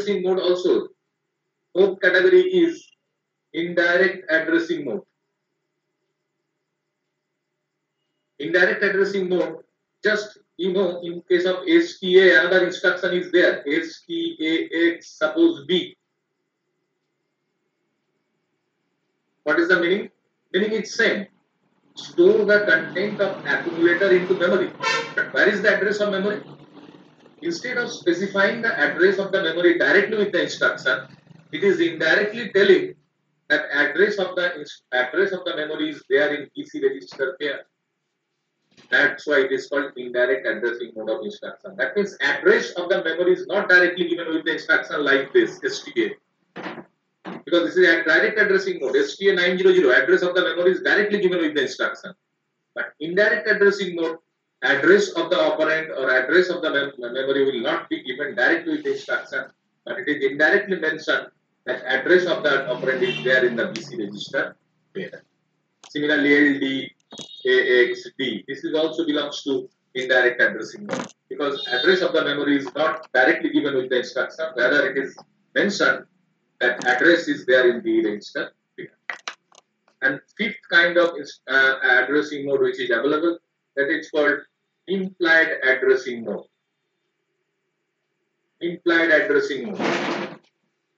addressing mode also. Fourth category is indirect addressing mode. Indirect addressing mode, just in case of STA, another instruction is there. STAX suppose B. What is the meaning? Meaning is same. Store the content of accumulator into memory. But where is the address of memory? Instead of specifying the address of the memory directly with the instruction, it is indirectly telling that address of the memory is there in PC register pair. That's why it is called indirect addressing mode of instruction. That means address of the memory is not directly given with the instruction like this STA. Because this is a direct addressing mode. STA 900, address of the memory is directly given with the instruction. But indirect addressing mode, address of the operand or address of the memory will not be given directly with the instruction, but it is indirectly mentioned that address of that operand is there in the BC register pair. Similarly, LD, AX, D. This is also belongs to indirect addressing mode because address of the memory is not directly given with the instruction, rather it is mentioned that address is there in the register pair. And fifth kind of addressing mode which is available, that is called implied addressing mode. Implied addressing mode.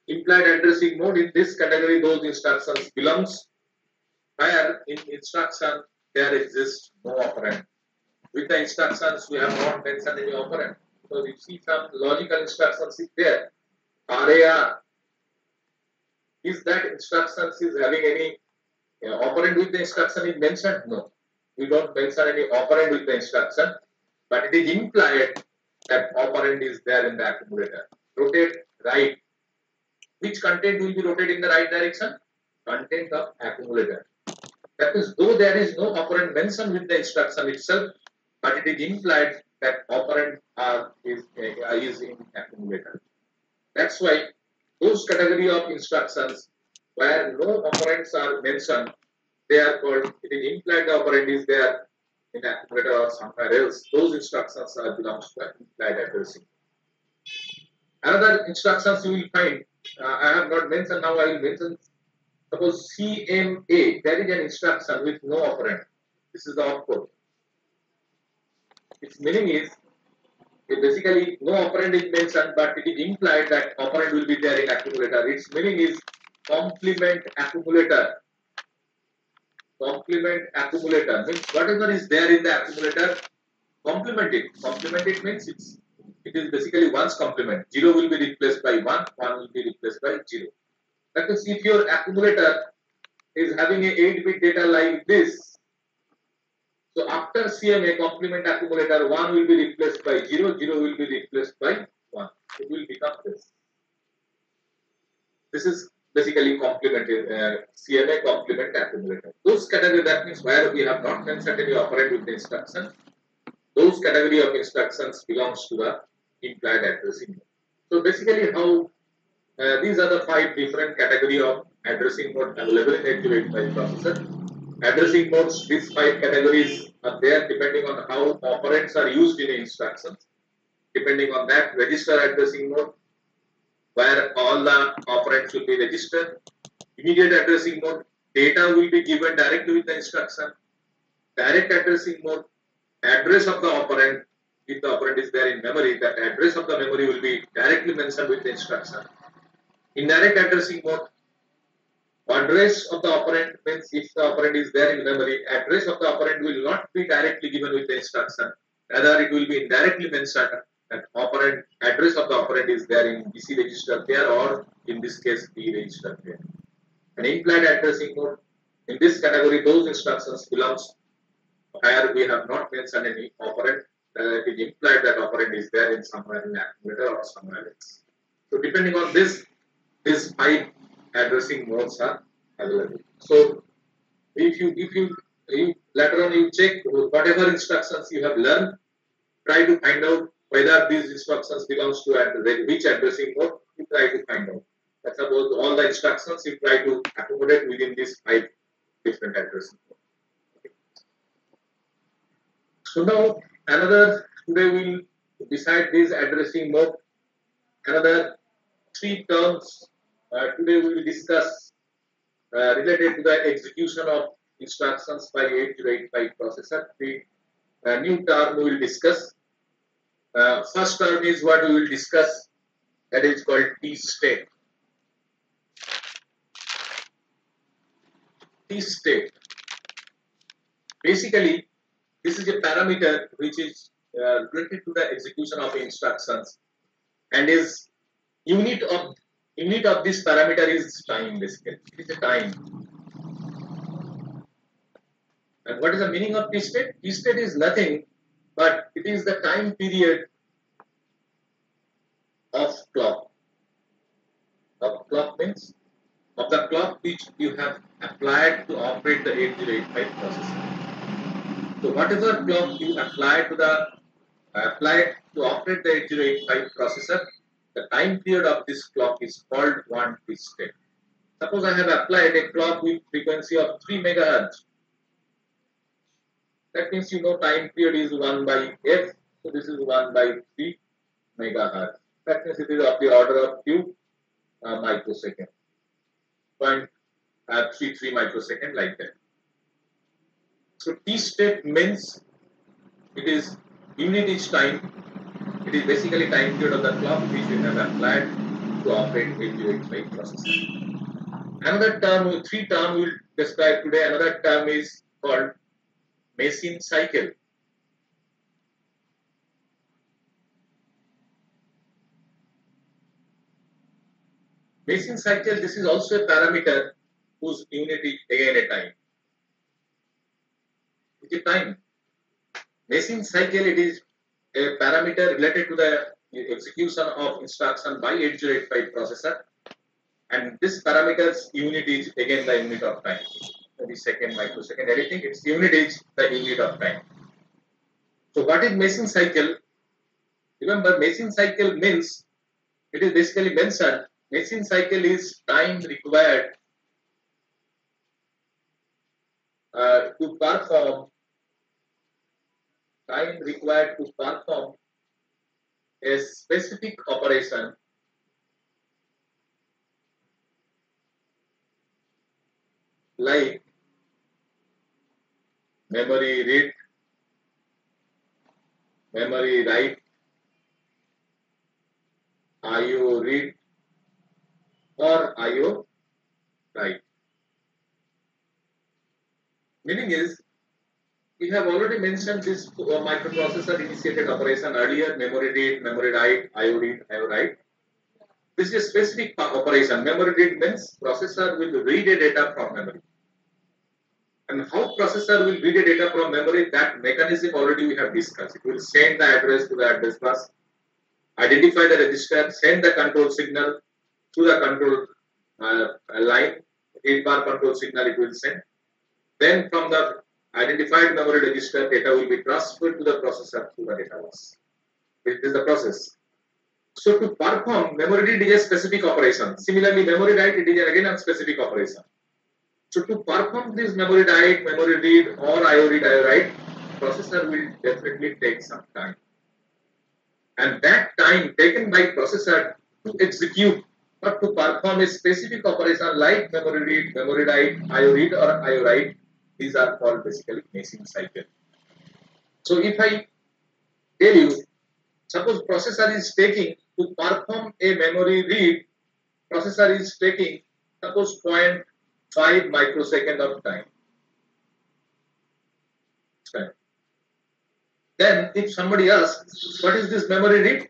Implied addressing mode, in this category those instructions belongs where in instruction there exists no operand. With the instructions we have not mentioned any operand. So you see some logical instructions is there. RAR. Is that instructions is having any operand with the instruction is mentioned? No. We don't mention any operand with the instruction, but it is implied that operand is there in the accumulator. Rotate right. Which content will be rotated in the right direction? Content of accumulator. That is, though there is no operand mentioned with the instruction itself, but it is implied that operand is in accumulator. That's why those category of instructions where no operands are mentioned, they are called, it is implied the operand is there in accumulator or somewhere else. Those instructions belongs to implied addressing. Another instructions you will find, I have not mentioned, now I will mention. Suppose CMA, there is an instruction with no operand. This is the opcode. Its meaning is, basically no operand is mentioned, but it is implied that operand will be there in accumulator. Its meaning is complement accumulator. Complement accumulator means whatever is there in the accumulator, complement it. Complement it means it is basically one's complement. 0 will be replaced by 1, 1 will be replaced by 0. That is, if your accumulator is having a 8-bit data like this, so after CMA complement accumulator, 1 will be replaced by 0, 0 will be replaced by 1. It will become this. This is basically CMA complement accumulator. Those category, that means where we have not mentioned any operand with the instruction, those category of instructions belongs to the implied addressing mode. So basically how these are the 5 different category of addressing mode available in 8085 processor. Addressing modes, these 5 categories are there depending on how operands are used in instructions. Depending on that, register addressing mode, where all the operands will be registered. Immediate addressing mode, data will be given directly with the instruction. Direct addressing mode, address of the operand, if the operand is there in memory, that address of the memory will be directly mentioned with the instruction. Indirect addressing mode, address of the operand means if the operand is there in memory, address of the operand will not be directly given with the instruction. Rather, it will be indirectly mentioned that operand, address of the operand is there in BC register pair or in this case B register pair. And implied addressing mode, in this category, those instructions belongs where we have not mentioned any operand. It is implied that operand is there in somewhere in accumulator or somewhere else. So depending on this, these 5 addressing modes are available. So if you later on you check whatever instructions you have learned, try to find out whether these instructions belongs to which addressing mode. You try to find out. That's about all the instructions you try to accommodate within these 5 different addressing modes. Okay. So now today we'll, beside this addressing mode, another three terms today we will discuss related to the execution of instructions by 8085 processor. The new term we will discuss. First term is what we will discuss, that is called T-state. T-state. Basically, this is a parameter which is related to the execution of instructions, and is unit of this parameter is time. Basically, it is a time. And what is the meaning of T-state? T-state is nothing but it is the time period of clock. Of clock means of the clock which you have applied to operate the 8085 processor. So whatever clock you apply to operate the 8085 processor, the time period of this clock is called one T-state. Suppose I have applied a clock with frequency of 3 megahertz. That means you know time period is 1 by f. So this is 1 by 3 megahertz. That means it is of the order of few microsecond. 0.33 microsecond, like that. So T-state means it is unit each time. It is basically time period of the clock which we have applied to operate 8085 processor. Another term, three terms we will describe today. Another term is called Machine cycle. Machine cycle, this is also a parameter whose unit is again a time. It is time. Machine cycle, it is a parameter related to the execution of instruction by 8085 processor, and this parameter's unit is again the unit of time. Maybe second, microsecond, anything, its unit is the unit of time. So what is machine cycle? Remember, machine cycle means, it is basically mentioned, machine cycle is time required to perform a specific operation like memory read, memory write, IO read or IO write. Meaning is, we have already mentioned this microprocessor initiated operation earlier: memory read, memory write, IO read, IO write. This is a specific operation. Memory read means processor will read a data from memory. And how processor will read a data from memory, that mechanism already we have discussed. It will send the address to the address bus, identify the register, send the control signal to the control line, 8-bar control signal it will send. Then from the identified memory register, data will be transferred to the processor through the data bus. It is the process. So to perform, memory read is a specific operation. Similarly, memory write, it is again a specific operation. So to perform this memory write, memory read or IO read, IO write, processor will definitely take some time. And that time taken by processor to execute or to perform a specific operation like memory read, memory write, IO read or IO write, these are called basically machine cycle. So if I tell you, suppose processor is taking to perform a memory read, processor is taking suppose 0.5 microsecond of time. Then if somebody asks, what is this memory read?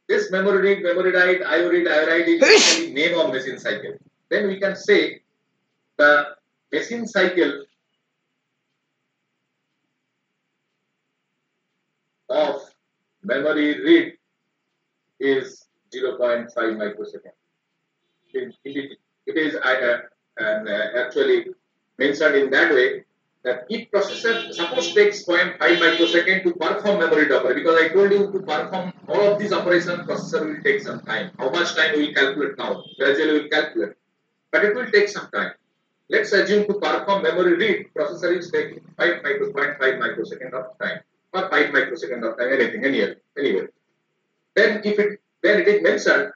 This memory read, memory write, IO read, IO write is the name of machine cycle. Then we can say the machine cycle of memory read is 0.5 microsecond. It is actually mentioned in that way that if processor suppose takes 0.5 microsecond to perform memory operation, because I told you to perform all of these operations, processor will take some time. How much time we will calculate now? Gradually we will calculate, but it will take some time. Let's assume to perform memory read, processor is taking 0.5 microsecond of time or 5 microsecond of time, anything, anywhere. Then it is mentioned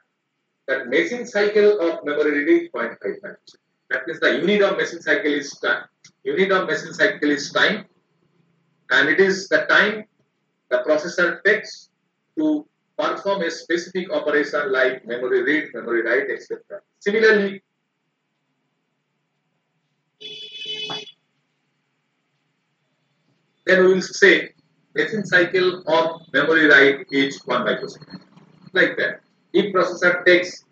that machine cycle of memory read is 0.5 microseconds. That means the unit of machine cycle is time. Unit of machine cycle is time, and it is the time the processor takes to perform a specific operation like memory read, memory write, etc. Similarly, then we will say machine cycle of memory write is 1 microsecond. Like that. If processor takes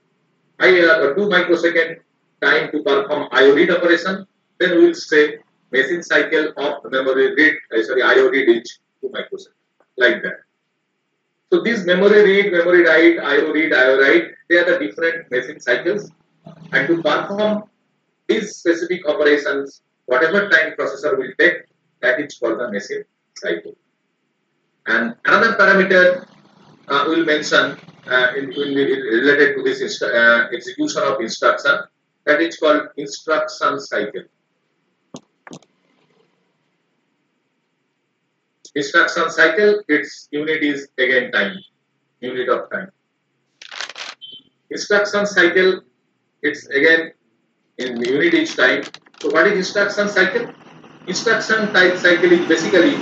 2 microsecond time to perform IO read operation, then we will say machine cycle of memory read, IO read is 2 microseconds. Like that. So these memory read, memory write, IO read, IO write, they are the different machine cycles. And to perform these specific operations, whatever time processor will take, that is called the machine cycle. And another parameter we will mention related to this execution of instruction, that is called instruction cycle. Instruction cycle, its unit is again time, unit of time. Instruction cycle, it's again in unit is time. So what is instruction cycle? Instruction cycle is basically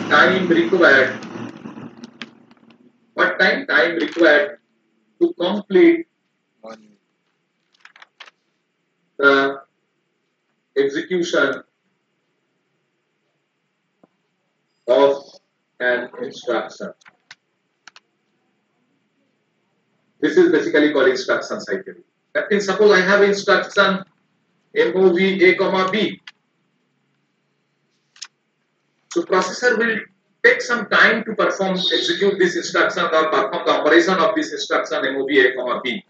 time required. What time? Time required to complete the execution of an instruction. This is basically called instruction cycle. That means suppose I have instruction MOV A, B. So processor will take some time to execute this instruction or perform the operation of this instruction MOV A, B.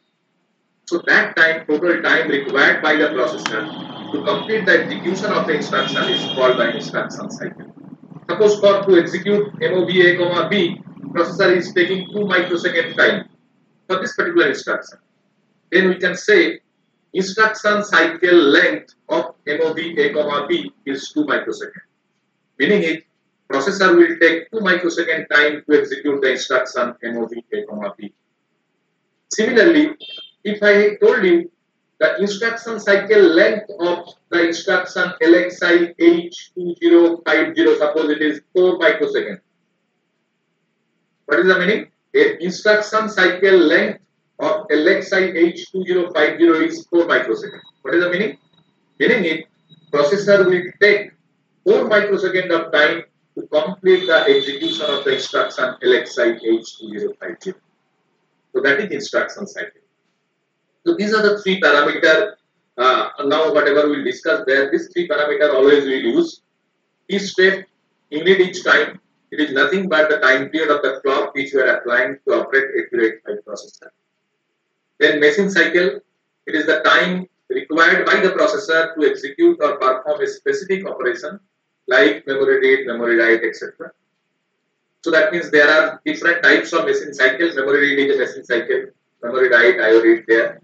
So that time, total time required by the processor to complete the execution of the instruction is called the instruction cycle. Suppose to execute MOV A, B, processor is taking 2 microsecond time for this particular instruction. Then we can say instruction cycle length of MOV A, B is 2 microseconds. Meaning it, processor will take 2 microsecond time to execute the instruction MOV A, B. Similarly, if I told you the instruction cycle length of the instruction LXI H2050, suppose it is 4 microseconds. What is the meaning? The instruction cycle length of LXI H2050 is 4 microseconds. What is the meaning? Meaning it, processor will take 4 microseconds of time to complete the execution of the instruction LXI H2050. So that is instruction cycle. So these are the 3 parameters. Now whatever we will discuss there, these 3 parameters always we will use. Each step, unit each time, it is nothing but the time period of the clock which we are applying to operate 8285 processor. Then machine cycle, it is the time required by the processor to execute or perform a specific operation like memory read, memory write, etc. So that means there are different types of machine cycle. Memory read is a machine cycle, memory write, IO read there.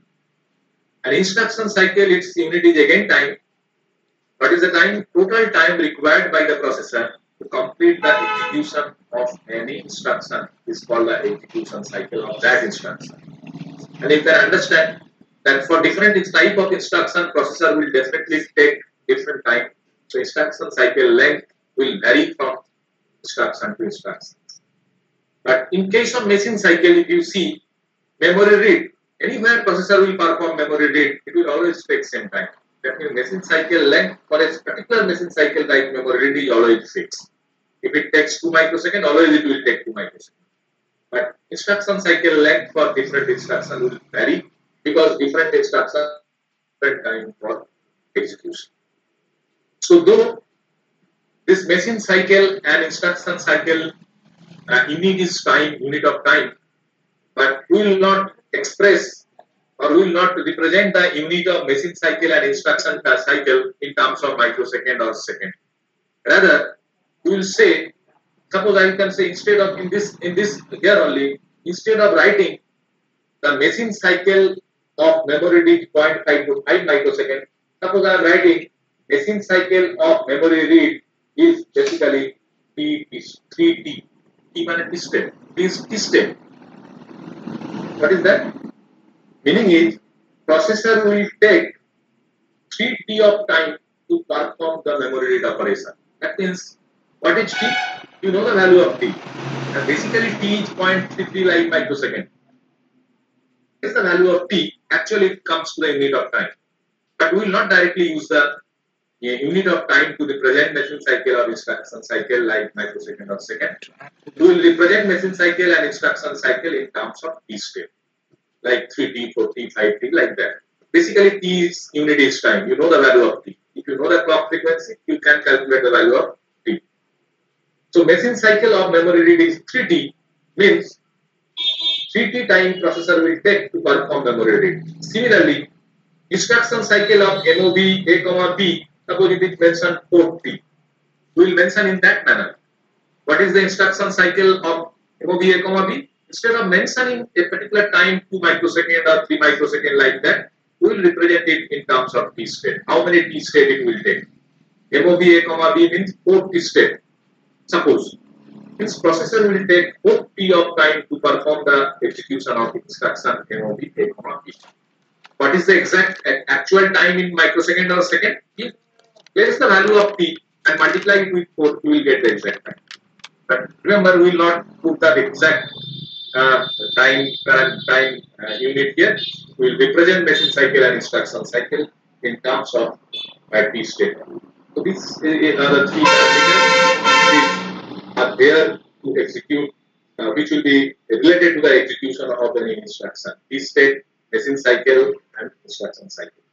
And instruction cycle, its unit is again time. What is the time? Total time required by the processor to complete the execution of any instruction is called the execution cycle of that instruction. And you can understand that for different type of instruction, processor will definitely take different time. So instruction cycle length will vary from instruction to instruction. But in case of machine cycle, if you see memory read, anywhere processor will perform memory read, it will always take same time. That means machine cycle length for a particular machine cycle type memory read is always fixed. If it takes 2 microseconds, always it will take 2 microseconds. But instruction cycle length for different instructions will vary because different instructions different time for execution. So though this machine cycle and instruction cycle unit is time, unit of time, but we will not express or we will not represent the unit of machine cycle and instruction cycle in terms of microsecond or second. Rather, we will say, suppose I can say instead of in this here only, instead of writing the machine cycle of memory read 0.5 to 5 microsecond, suppose I am writing machine cycle of memory read is basically 3T. T means T step. T is T step. What is that? Meaning is processor will take 3t of time to perform the memory read operation. That means what is t? You know the value of t. And basically t is 0.33 like microsecond. What is the value of t? Actually it comes to the unit of time. But we will not directly use the unit of time to represent machine cycle or instruction cycle like microsecond or second. We will represent machine cycle and instruction cycle in terms of t step, like 3t, 4t, 5t, like that. Basically, t is unit is time. You know the value of t. If you know the clock frequency, you can calculate the value of t. So, machine cycle of memory read is 3t, means 3t time processor will take to perform memory read. Similarly, instruction cycle of MOV A, B, suppose it is mentioned 4t. We will mention in that manner. What is the instruction cycle of MOV A, B? Instead of mentioning a particular time 2 microsecond or 3 microsecond like that, we will represent it in terms of t state. How many t state it will take? MOV A, B means 4 t state. Suppose this processor will take 4 t of time to perform the execution of instruction MOV A, B. What is the exact actual time in microsecond or second? You place the value of t and multiply it with 4, you will get the exact time. But remember, we will not put that exact time unit here. We will represent machine cycle and instruction cycle in terms of t state. So these are the three parameters which are there to execute, which will be related to the execution of any instruction: t state, machine cycle, and instruction cycle.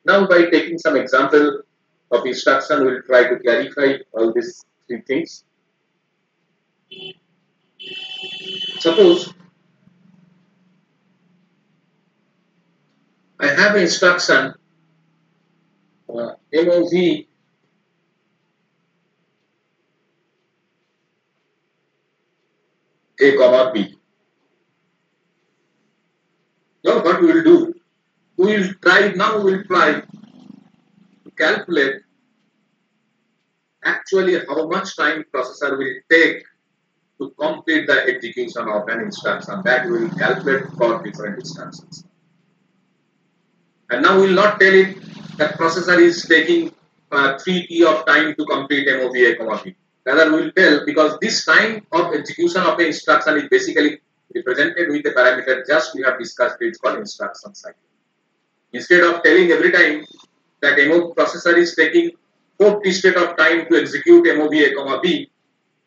Now, by taking some example of instruction, we will try to clarify all these three things. Suppose I have an instruction MOV A, B. Now what we will do? We will try to calculate actually how much time processor will take to complete the execution of an instruction. That we will calculate for different instructions. And now we will not tell it that processor is taking 3t of time to complete MOV A, B. Rather, we will tell, because this time of execution of an instruction is basically represented with a parameter just we have discussed, it's called instruction cycle. Instead of telling every time that MOV processor is taking 4t state of time to execute MOV A, B,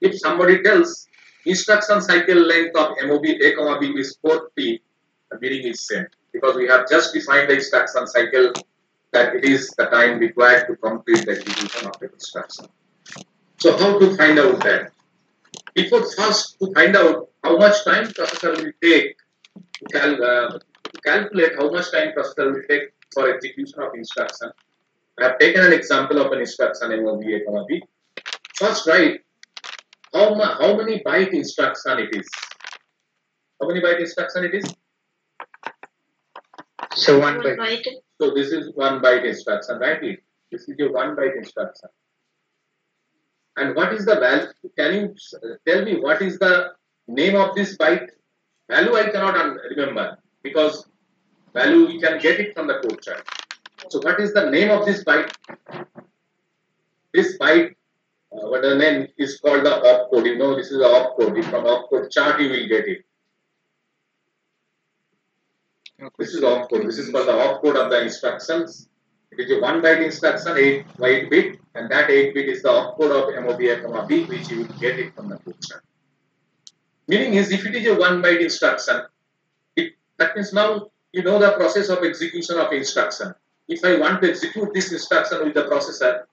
if somebody tells instruction cycle length of MOV A, B is 4t, the meaning is same, because we have just defined the instruction cycle that it is the time required to complete the execution of the instruction. So how to find out that? Before first to find out how much time processor will take to calculate how much time processor will take for execution of instruction, I have taken an example of an instruction MOV A, B. First write how many byte instruction it is. How many byte instruction it is? So 1 byte. So this is 1 byte instruction, right? This is your 1 byte instruction. And what is the value? Can you tell me what is the name of this byte? Value I cannot remember, because value we can get it from the code chart. So what is the name of this byte? This byte, what the name is called the opcode. You know, this is the opcode. From opcode chart you will get it. This is opcode. This is called the opcode of the instructions. It is a 1 byte instruction, 8 bit, and that 8 bit is the opcode of MOV A, B, which you will get it from the code chart. Meaning is, if it is a 1 byte instruction, that means now you know the process of execution of instruction. If I want to execute this instruction with the processor,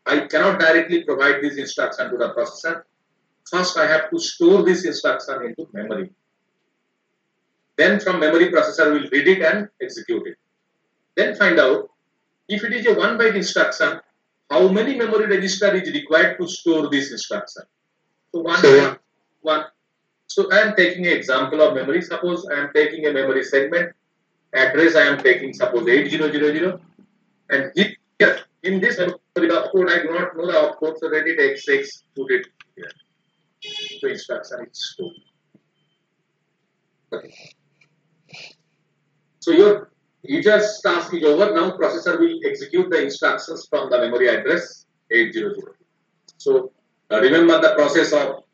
I cannot directly provide this instruction to the processor. First, I have to store this instruction into memory. Then from memory, processor will read it and execute it. Then find out, if it is a 1 byte instruction, how many memory register is required to store this instruction? So one. So I am taking an example of memory. Suppose I am taking a memory segment. Address I am taking, suppose 8000, and here in this memory opcode I do not know the opcode, so let it x6, put it here. So instruction is stored. Okay. So your user's task is over. Now processor will execute the instructions from the memory address 800. So remember the process of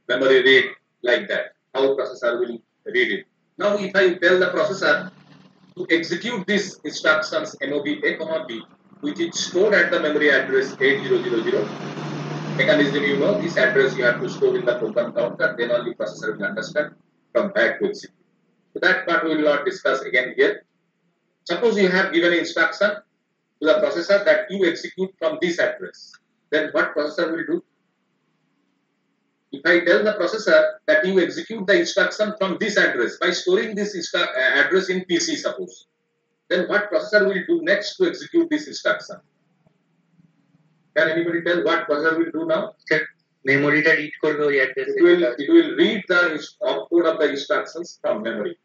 memory read like that. How processor will read it. Now if I tell the processor to execute these instructions MOV A, B, which is stored at the memory address 8000, mechanism, you know, this address you have to store in the program counter, then only processor will understand from where to execute. So that part we will not discuss again here. Suppose you have given an instruction to the processor that you execute from this address. Then what processor will do? If I tell the processor that you execute the instruction from this address by storing this address in PC, suppose, then what processor will do next to execute this instruction? Can anybody tell what processor will do now? Memory ta read korbe oi address. It will read the opcode of the instructions from memory.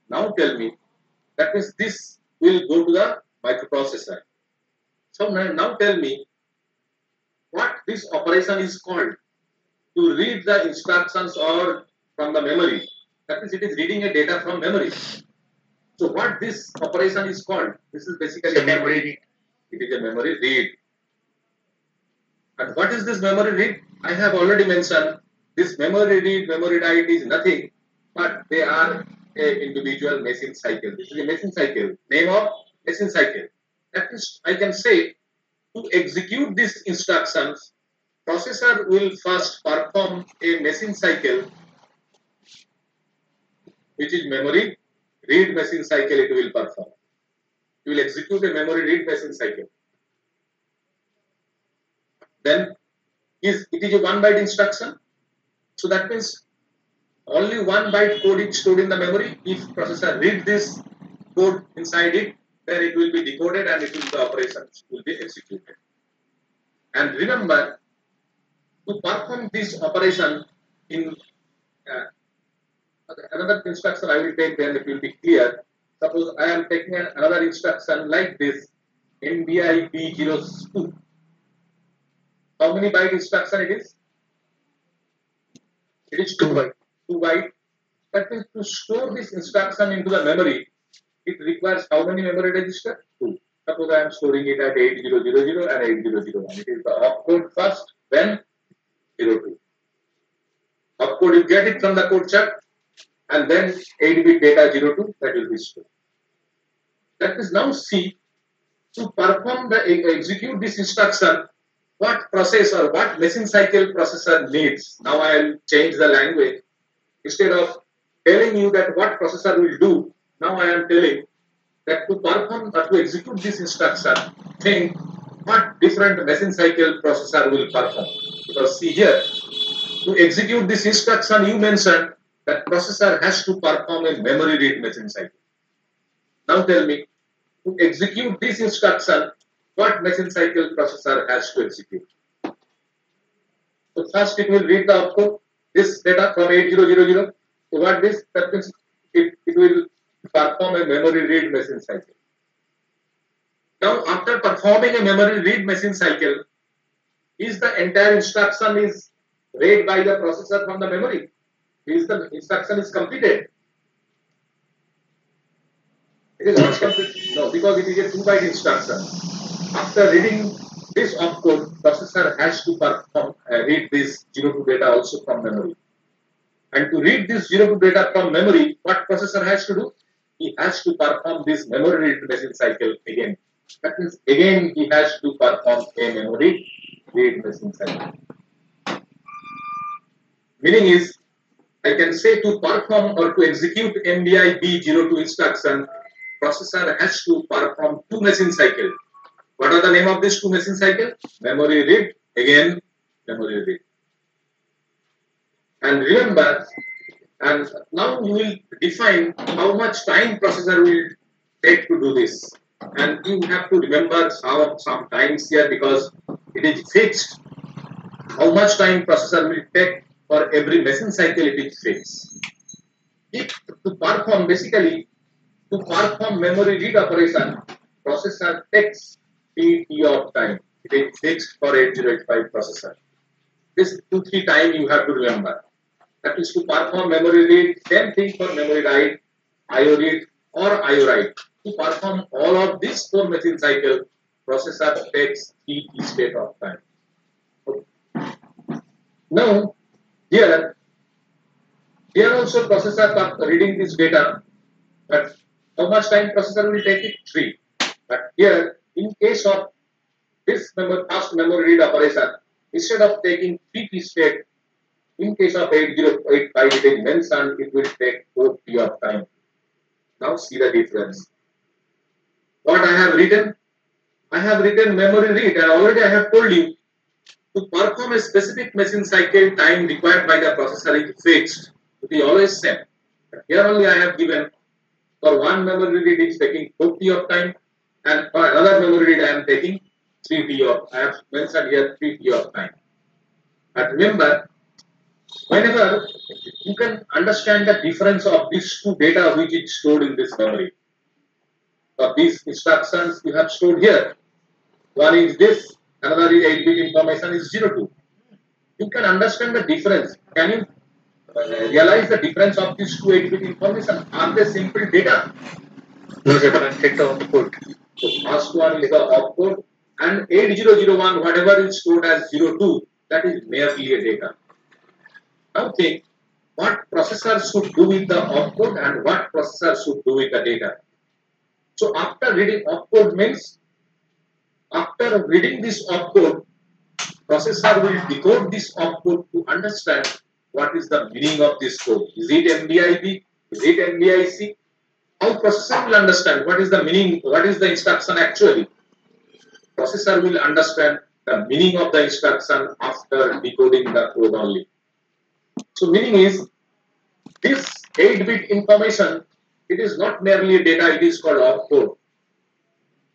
Now tell me, that means this will go to the microprocessor. So now tell me what this operation is called. To read the instructions or from the memory. That means it is reading a data from memory. So what this operation is called? This is basically a memory read. It is a memory read. And what is this memory read? I have already mentioned this memory read, memory write is nothing, but they are a individual machine cycle. This is a machine cycle. Name of machine cycle. That means I can say to execute these instructions, processor will first perform a machine cycle, which is memory read machine cycle. It will perform. It will execute a memory read machine cycle. Then it is a 1 byte instruction. So that means only 1 byte code is stored in the memory. If processor read this code inside it, then it will be decoded and the operations will be executed. And remember, to perform this operation in another instruction I will take, then it will be clear. Suppose I am taking another instruction like this, NBI B02. How many byte instruction it is? It is 2 byte. 2 byte. That means to store this instruction into the memory, it requires how many memory registers? 2. Suppose I am storing it at 8000 and 8001. It is the opcode first, then 02. Opcode, you get it from the code chuck, and then 8-bit data 02, that will be stored. That is now see, to perform the execute this instruction, what processor, what machine cycle processor needs. Now I will change the language. Instead of telling you that what processor will do, now I am telling that to perform or to execute this instruction, think what different machine cycle processor will perform. Because see here, to execute this instruction, you mentioned that processor has to perform a memory read machine cycle. Now tell me, to execute this instruction, what machine cycle processor has to execute? So first it will read the opcode, this data from 8000. So what this? That means it will perform a memory read machine cycle. Now after performing a memory read machine cycle, is the entire instruction is read by the processor from the memory? Is the instruction is completed? It is not completed. No, because it is a 2 byte instruction. After reading this opcode, processor has to perform read this 02 data also from memory. And to read this 02 data from memory, what processor has to do? He has to perform this memory read machine cycle again. That means again he has to perform a memory read machine cycle. Meaning is, I can say to perform or to execute MBI B02 instruction, processor has to perform 2 machine cycles. What are the name of these 2 machine cycles? Memory read, again memory read. And remember, and now we will define how much time processor will take to do this. And you have to remember some times here because it is fixed. How much time processor will take for every machine cycle, it is fixed. If to perform basically to perform memory read operation, processor takes PT of time. It is fixed for 8085 processor. This 2-3 time you have to remember. That is to perform memory read, same thing for memory write, IO read, or IO write. To perform all of these 4 machine cycle, processor takes 3 state of time. Okay. Now, here also processor reading this data, but how much time processor will take it? 3. But here, in case of this fast memory read operation, instead of taking 3 T state, in case of 8085 it is mentioned it will take 4 T of time. Now see the difference. What I have written? I have written memory read, and already I have told you to perform a specific machine cycle time required by the processor is fixed. It is always same. But here only I have given for one memory read is taking 4 T of time, and for another memory read I am taking 3 T of. I have mentioned here 3 T of time. But remember, whenever you can understand the difference of these two data which is stored in this memory. Of these instructions you have stored here. One is this, another is 8-bit information is 02. You can understand the difference. Can you realize the difference of these two 8-bit information? Are they simple data? No, sir, but set the output. So first one is the opcode, and 8001 whatever is stored as 02, that is merely a data. Now think what processor should do with the opcode and what processor should do with the data. So after reading opcode means, after reading this opcode, processor will decode this opcode to understand what is the meaning of this code. Is it MDIB? Is it MDIC? How processor will understand what is the meaning, what is the instruction actually. Processor will understand the meaning of the instruction after decoding the code only. So meaning is, this 8-bit information, it is not merely a data, it is called opcode.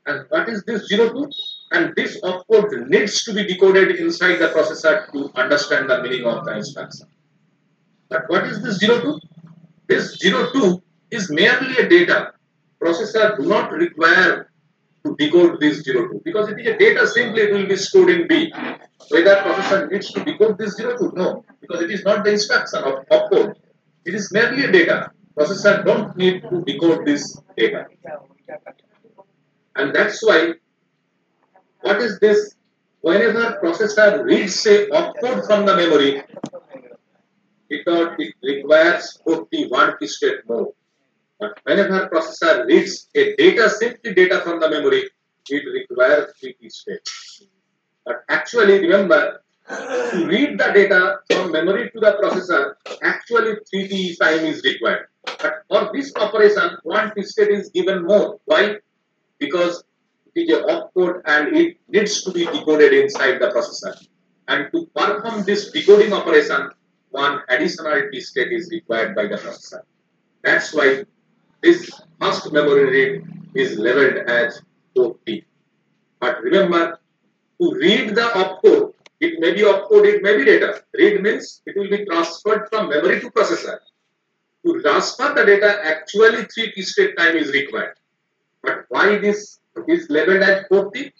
And what is this 02? And this opcode needs to be decoded inside the processor to understand the meaning of the instruction. But what is this 02? This 02 is merely a data. Processor do not require to decode this 02 because it is a data, simply it will be stored in B. Whether processor needs to decode this 02? No, because it is not the instruction of opcode. It is merely a data. Processor don't need to decode this data. And that's why, what is this? Whenever processor reads a opcode from the memory, it requires 41 state mode. But whenever processor reads a data, simply data from the memory, it requires 3 state. But actually, remember, to read the data from memory to the processor, actually 3T time is required. But for this operation, 1 state is given more. Why? Because it is an opcode and it needs to be decoded inside the processor. And to perform this decoding operation, 1 additional T state is required by the processor. That's why this first memory read is labeled as 4T. But remember, to read the opcode, it may be opcode, it may be data. Read means it will be transferred from memory to processor. To transfer the data, actually 3 T state time is required. But why this is labeled as 4T?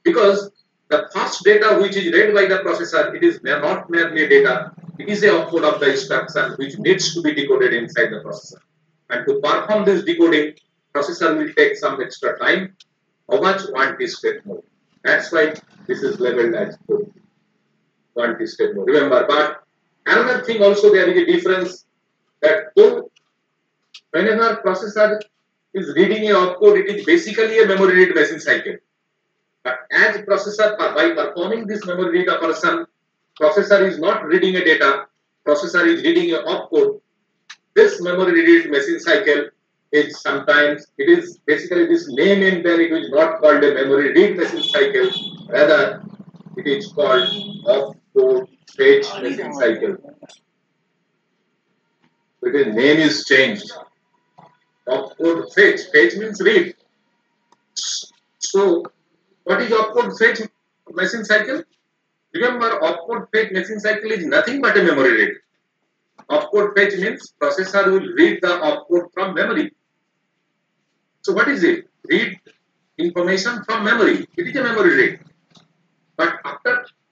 Because the first data which is read by the processor, it is not merely data, it is a opcode of the instruction which needs to be decoded inside the processor. And to perform this decoding, processor will take some extra time. How much? 1 T state mode. That's why this is labeled as 4T. 1 T state mode. Remember, but another thing also, there is a difference that though whenever processor is reading a opcode, it is basically a memory read machine cycle. But as processor, by performing this memory read operation, processor is not reading a data, processor is reading a opcode. This memory read machine cycle is sometimes, it is basically this name in there, it is not called a memory read machine cycle, rather it is called opcode fetch machine cycle. Because name is changed. Opcode fetch. Fetch means read. So, what is opcode fetch machine cycle? Remember, opcode fetch machine cycle is nothing but a memory read. Opcode fetch means processor will read the opcode from memory. So, what is it? Read information from memory. It is a memory read. But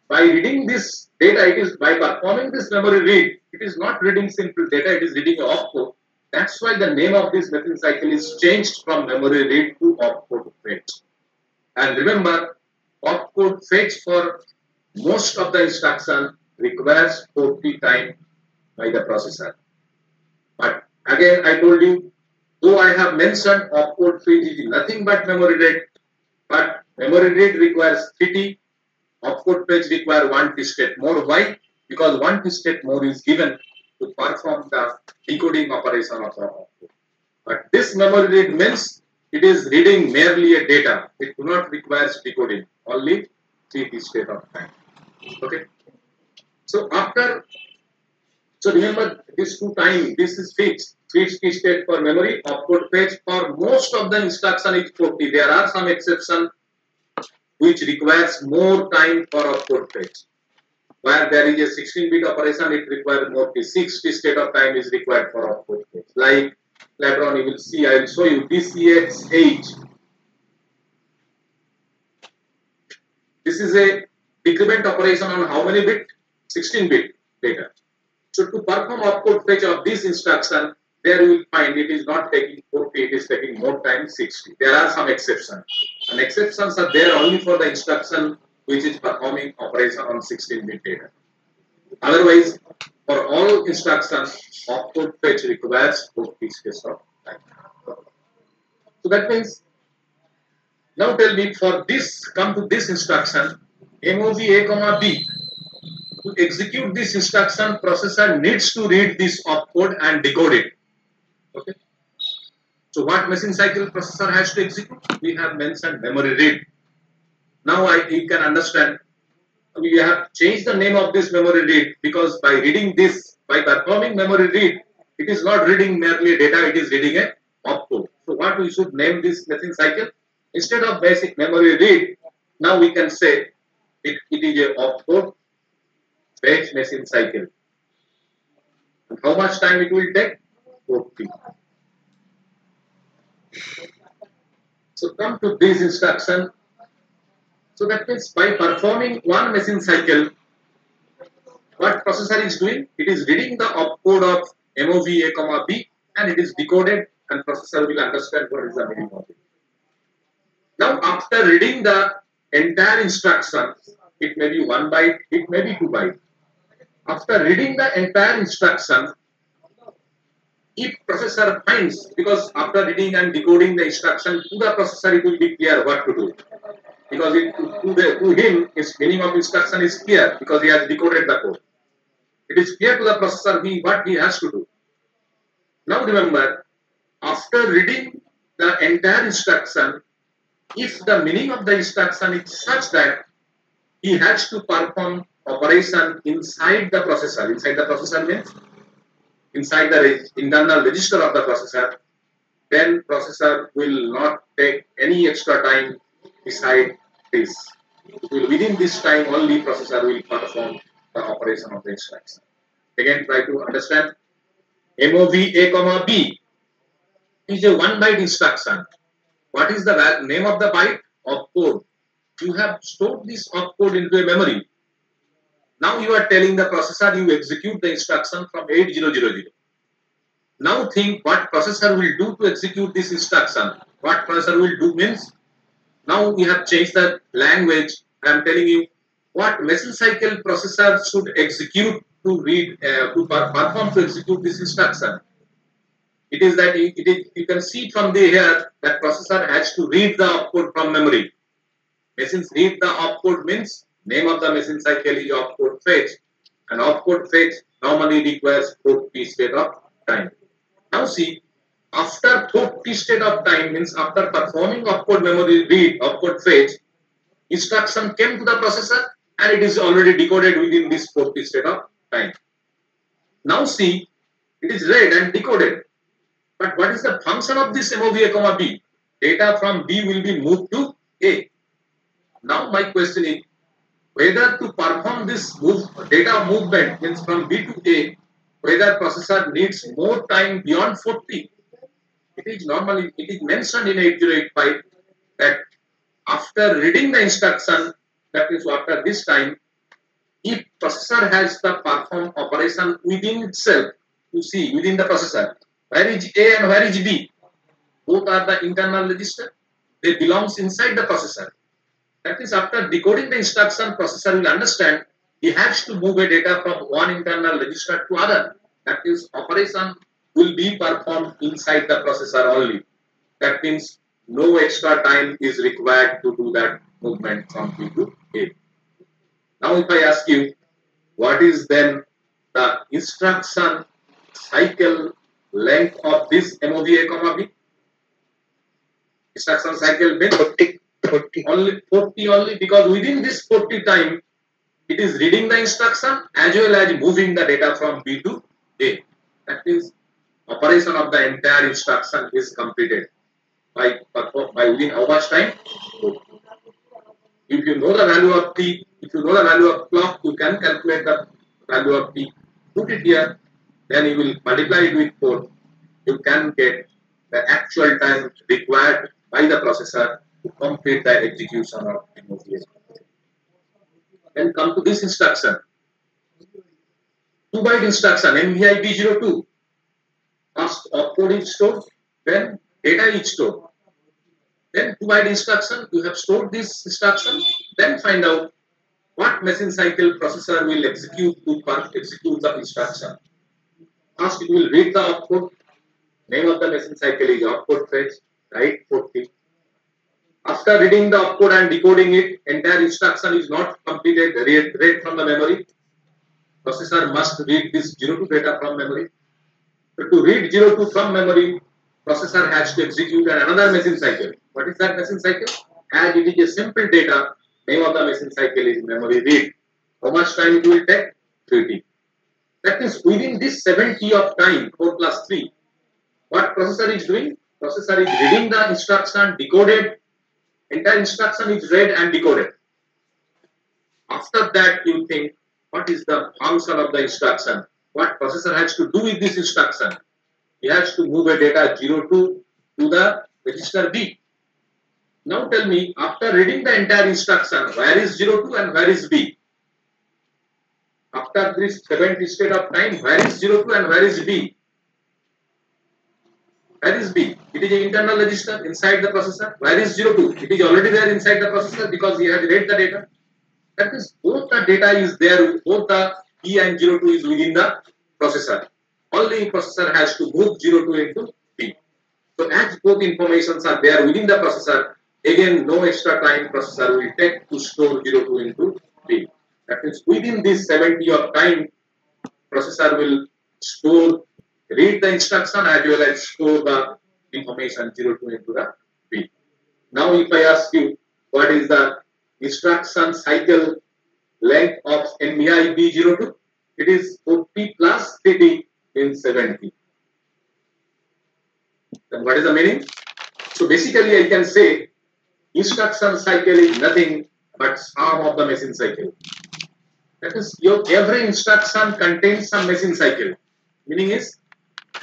by reading this data, it is by performing this memory read, it is not reading simple data, it is reading an opcode. That's why the name of this message cycle is changed from memory read to opcode fetch. And remember, opcode fetch for most of the instruction requires 40 time by the processor. But again, I told you, though I have mentioned opcode fetch is nothing but memory read, but memory read requires 3T, opcode fetch require 1T state more. Why? Because 1T state more is given to perform the decoding operation of the opcode. But this memory read means it is reading merely a data. It do not require decoding, only 3T state of time. Okay. So remember this two time, this is fixed. 3T state for memory, opcode fetch for most of the instruction is 40. There are some exceptions which requires more time for opcode fetch. Where there is a 16-bit operation, it requires more. 60 state of time is required for opcode fetch. Like later on, you will see. I will show you DCX8. This is a decrement operation on how many bit? 16-bit data. So to perform opcode fetch of this instruction, there you will find it is not taking 40, it is taking more time, 60. There are some exceptions. And exceptions are there only for the instruction which is performing operation on 16-bit data. Otherwise, for all instructions, opcode fetch requires 40 space of time. So that means, now tell me, for this, come to this instruction, MOV A, B. To execute this instruction, processor needs to read this opcode and decode it. Okay. So what machine cycle processor has to execute? We have mentioned memory read. Now you can understand. We have changed the name of this memory read because by reading this, by performing memory read, it is not reading merely data, it is reading a opcode. So what we should name this machine cycle? Instead of basic memory read, now we can say it is a opcode fetch machine cycle. And how much time it will take? 40. So come to this instruction. So that means by performing one machine cycle, what processor is doing? It is reading the opcode of MOV A, B and it is decoded and processor will understand what is the meaning of it. Now after reading the entire instruction, it may be 1 byte, it may be 2 byte. After reading the entire instruction, if processor finds, because after reading and decoding the instruction to the processor, it will be clear what to do. Because to him, his meaning of instruction is clear because he has decoded the code. It is clear to the processor what he has to do. Now remember, after reading the entire instruction, if the meaning of the instruction is such that he has to perform operation inside the processor. Inside the processor means inside the internal register of the processor, then processor will not take any extra time beside this. Within this time only processor will perform the operation of the instruction. Again, try to understand. MOV A, B is a 1 byte instruction. What is the name of the byte? Opcode. You have stored this opcode into a memory. Now you are telling the processor you execute the instruction from 8000. Now think what processor will do to execute this instruction. What processor will do means, now we have changed the language. I am telling you what machine cycle processor should execute to read, perform to execute this instruction. It is that you can see from the here that processor has to read the opcode from memory. Machines read the opcode means name of the machine cycle is opcode fetch, and opcode fetch normally requires 40 state of time. Now see, after 40 state of time means after performing opcode memory read, opcode fetch, instruction came to the processor and it is already decoded within this 40 state of time. Now see, it is read and decoded. But what is the function of this MOV A, B? Data from B will be moved to A. Now my question is, whether to perform this data movement means from B to A, whether processor needs more time beyond 40. It is mentioned in 8085 that after reading the instruction, that is after this time, if processor has the perform operation within itself, you see within the processor, Where is A and where is B? Both are the internal register. They belongs inside the processor. That is, after decoding the instruction, processor will understand he has to move a data from one internal register to other. That is, operation will be performed inside the processor only. That means no extra time is required to do that movement from B to A. Now, if I ask you, what is then the instruction cycle length of this MOV A, B? Instruction cycle means 40. only 40 only, because within this 40 time, it is reading the instruction as well as moving the data from B to A. That means operation of the entire instruction is completed by within how much time? If you know the value of T, if you know the value of clock, you can calculate the value of T. Put it here, then you will multiply it with 4. You can get the actual time required by the processor to complete the execution of MOV. Then come to this instruction. 2-byte instruction, MVI B02. First opcode is stored, then data is stored. Then 2-byte instruction, you have stored this instruction, then find out what machine cycle processor will execute to execute the instruction. First, it will read the opcode. Name of the machine cycle is opcode fetch, write 40. After reading the opcode and decoding it, entire instruction is not completed, read from the memory. Processor must read this 02 data from memory. So to read 02 from memory, processor has to execute another machine cycle. What is that machine cycle? As it is a simple data, name of the machine cycle is memory read. How much time it will take? 3T. That means within this 7T of time, 4 plus 3, what processor is doing? Processor is reading the instruction, decoded. Entire instruction is read and decoded. After that, you think, what is the function of the instruction? What processor has to do with this instruction? He has to move a data 02 to the register B. Now tell me, after reading the entire instruction, where is 02 and where is B? After this 7th state of time, where is 02 and where is B? Where is B? It is an internal register inside the processor. Where is 02? It is already there inside the processor because he has read the data. That means both the data is there, both the B and 02 is within the processor. Only processor has to move 02 into B. So as both informations are there within the processor, again no extra time processor will take to store 02 into B. That means within this 70 of time, processor will store, read the instruction as well as store the information 02 into the B. Now if I ask you, what is the instruction cycle length of MVI B02? It is 40 plus 30 means 70. Then what is the meaning? So basically I can say instruction cycle is nothing but sum of the machine cycle. That is, every instruction contains some machine cycle. Meaning is,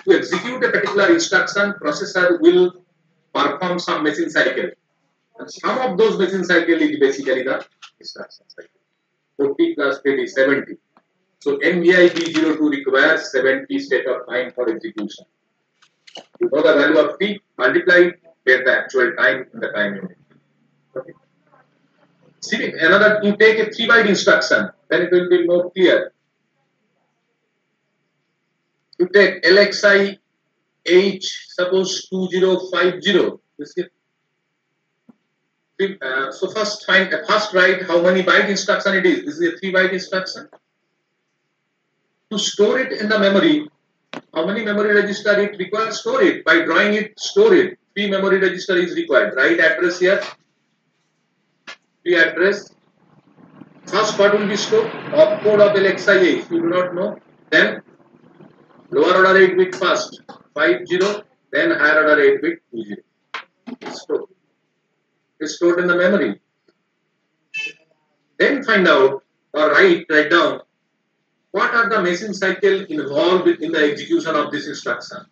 to execute a particular instruction, processor will perform some machine cycle. And some of those machine cycle is basically the instruction cycle. 40 plus 30, 70. So MVI B02 requires 70 state of time for execution. You know the value of T, multiply it, get the actual time in the time unit. Okay. See, another, you take a 3-byte instruction, then it will be more clear. You take LXI H, suppose 2050. So first write how many byte instruction it is. This is a 3-byte instruction. To store it in the memory, how many memory register it requires? Store it. By drawing it, store it. 3 memory register is required. Write address here. 3 address. First, what will be stored? Opcode of LXI. If you do not know, then lower order 8 bit first, 50, then higher order 8 bit 20. It's stored in the memory. Then find out or write down what are the machine cycle involved in the execution of this instruction.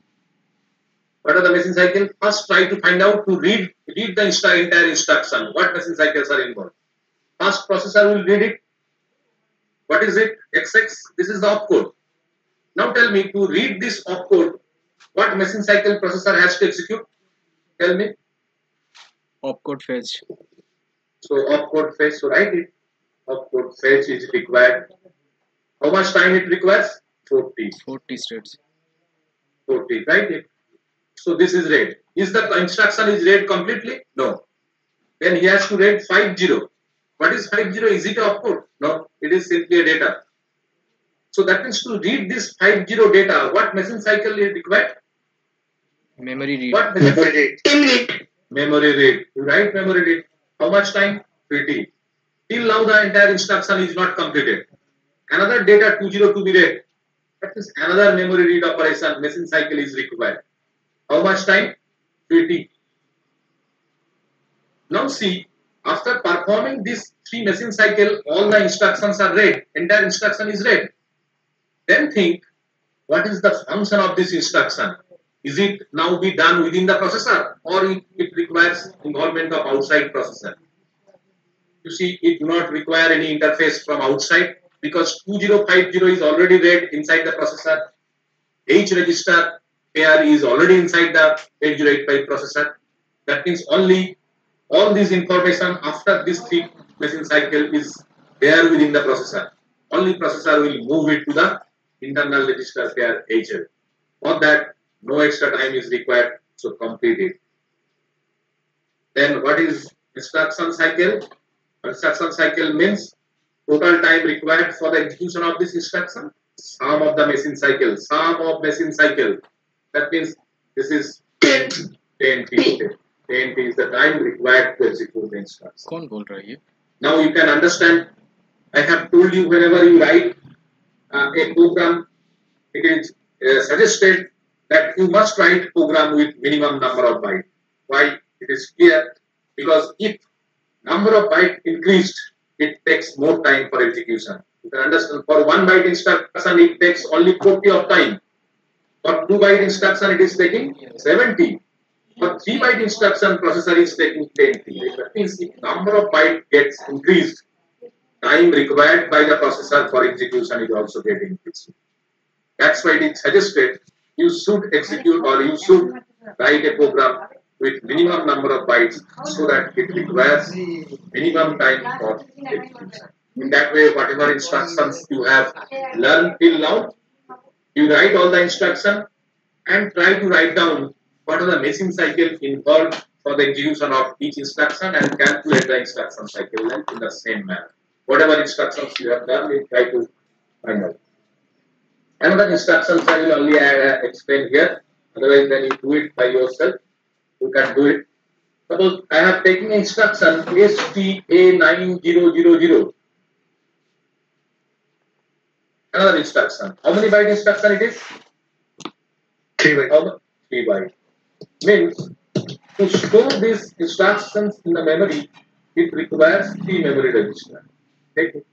What are the machine cycle? First, try to find out to read the entire instruction. What machine cycles are involved? First, processor will read it. What is it? XX. This is the opcode. Now tell me, to read this opcode, what machine cycle processor has to execute? Tell me. Opcode fetch. So opcode fetch, so write it. Opcode fetch is required. How much time it requires? 40. 40 states. 40, right? It. So this is read. Is the instruction is read completely? No. Then he has to read 50. What is 50? Is it opcode? No, it is simply a data. So that means to read this 50 data, what machine cycle is required? Memory read. What memory read? Memory read. You write memory read. How much time? 30. Till now the entire instruction is not completed. Another data 20 to be read. That is another memory read operation. Machine cycle is required. How much time? 20. Now see, after performing this 3 machine cycle, all the instructions are read. Entire instruction is read. Then think, what is the function of this instruction? Is it now be done within the processor, or it requires involvement of outside processor? You see, it do not require any interface from outside because 2050 is already read inside the processor. H register pair is already inside the 8085 processor. That means only all this information after this 3 machine cycle is there within the processor. Only processor will move it to the internal register pair HL. For that, no extra time is required, so complete it. Then what is instruction cycle? Instruction cycle means total time required for the execution of this instruction. Sum of the machine cycle. Sum of machine cycle. That means this is 10 T. 10 T is the time required to execute the instruction. कौन बोल रहा है ये? Now you can understand. I have told you whenever you write a program, it is suggested that you must write program with minimum number of bytes. Why? It is clear because if number of bytes increased, it takes more time for execution. You can understand, for 1 byte instruction, it takes only 40 of time. For 2 byte instruction, it is taking 70. For 3 byte instruction, processor is taking 10. That means if number of bytes gets increased, time required by the processor for execution is also getting increased. That's why it is suggested you should execute or you should write a program with minimum number of bytes so that it requires minimum time for execution. In that way, whatever instructions you have learned till now, you write all the instruction and try to write down what are the machine cycle involved for the execution of each instruction and calculate the instruction cycle length in the same manner. Whatever instructions you have done, you try to find out. Another instructions I will only explain here. Otherwise, then you do it by yourself. You can do it. Suppose I have taken instruction STA9000. Another instruction. How many byte instruction it is? 3 byte. 3 byte. Means to store these instructions in the memory, it requires 3 memory registers. Take it.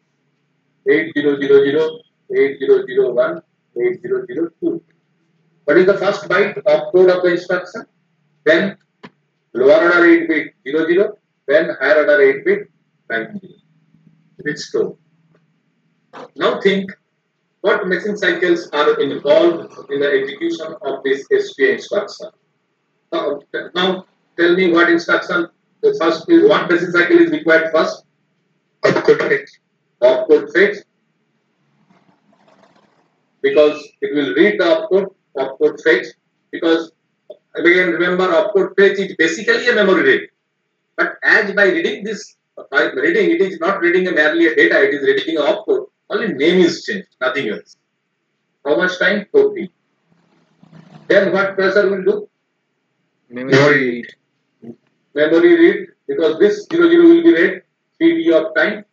8000, 8001, 8002. What is the first byte opcode of the instruction? Then lower order 8 bit 00, then higher order 8 bit 90. It's stored. Now think what machine cycles are involved in the execution of this STA instruction. Now tell me what instruction the first is, what machine cycle is required first? Opcode fetch. Opcode fetch, because it will read the opcode fetch, because again remember opcode fetch is basically a memory read, but as by reading this, by reading it is not reading merely a data, it is reading a opcode, only name is changed, nothing else. How much time? 40. Then what processor will do? Memory read. Memory read, because this 00 will be read 3D of time.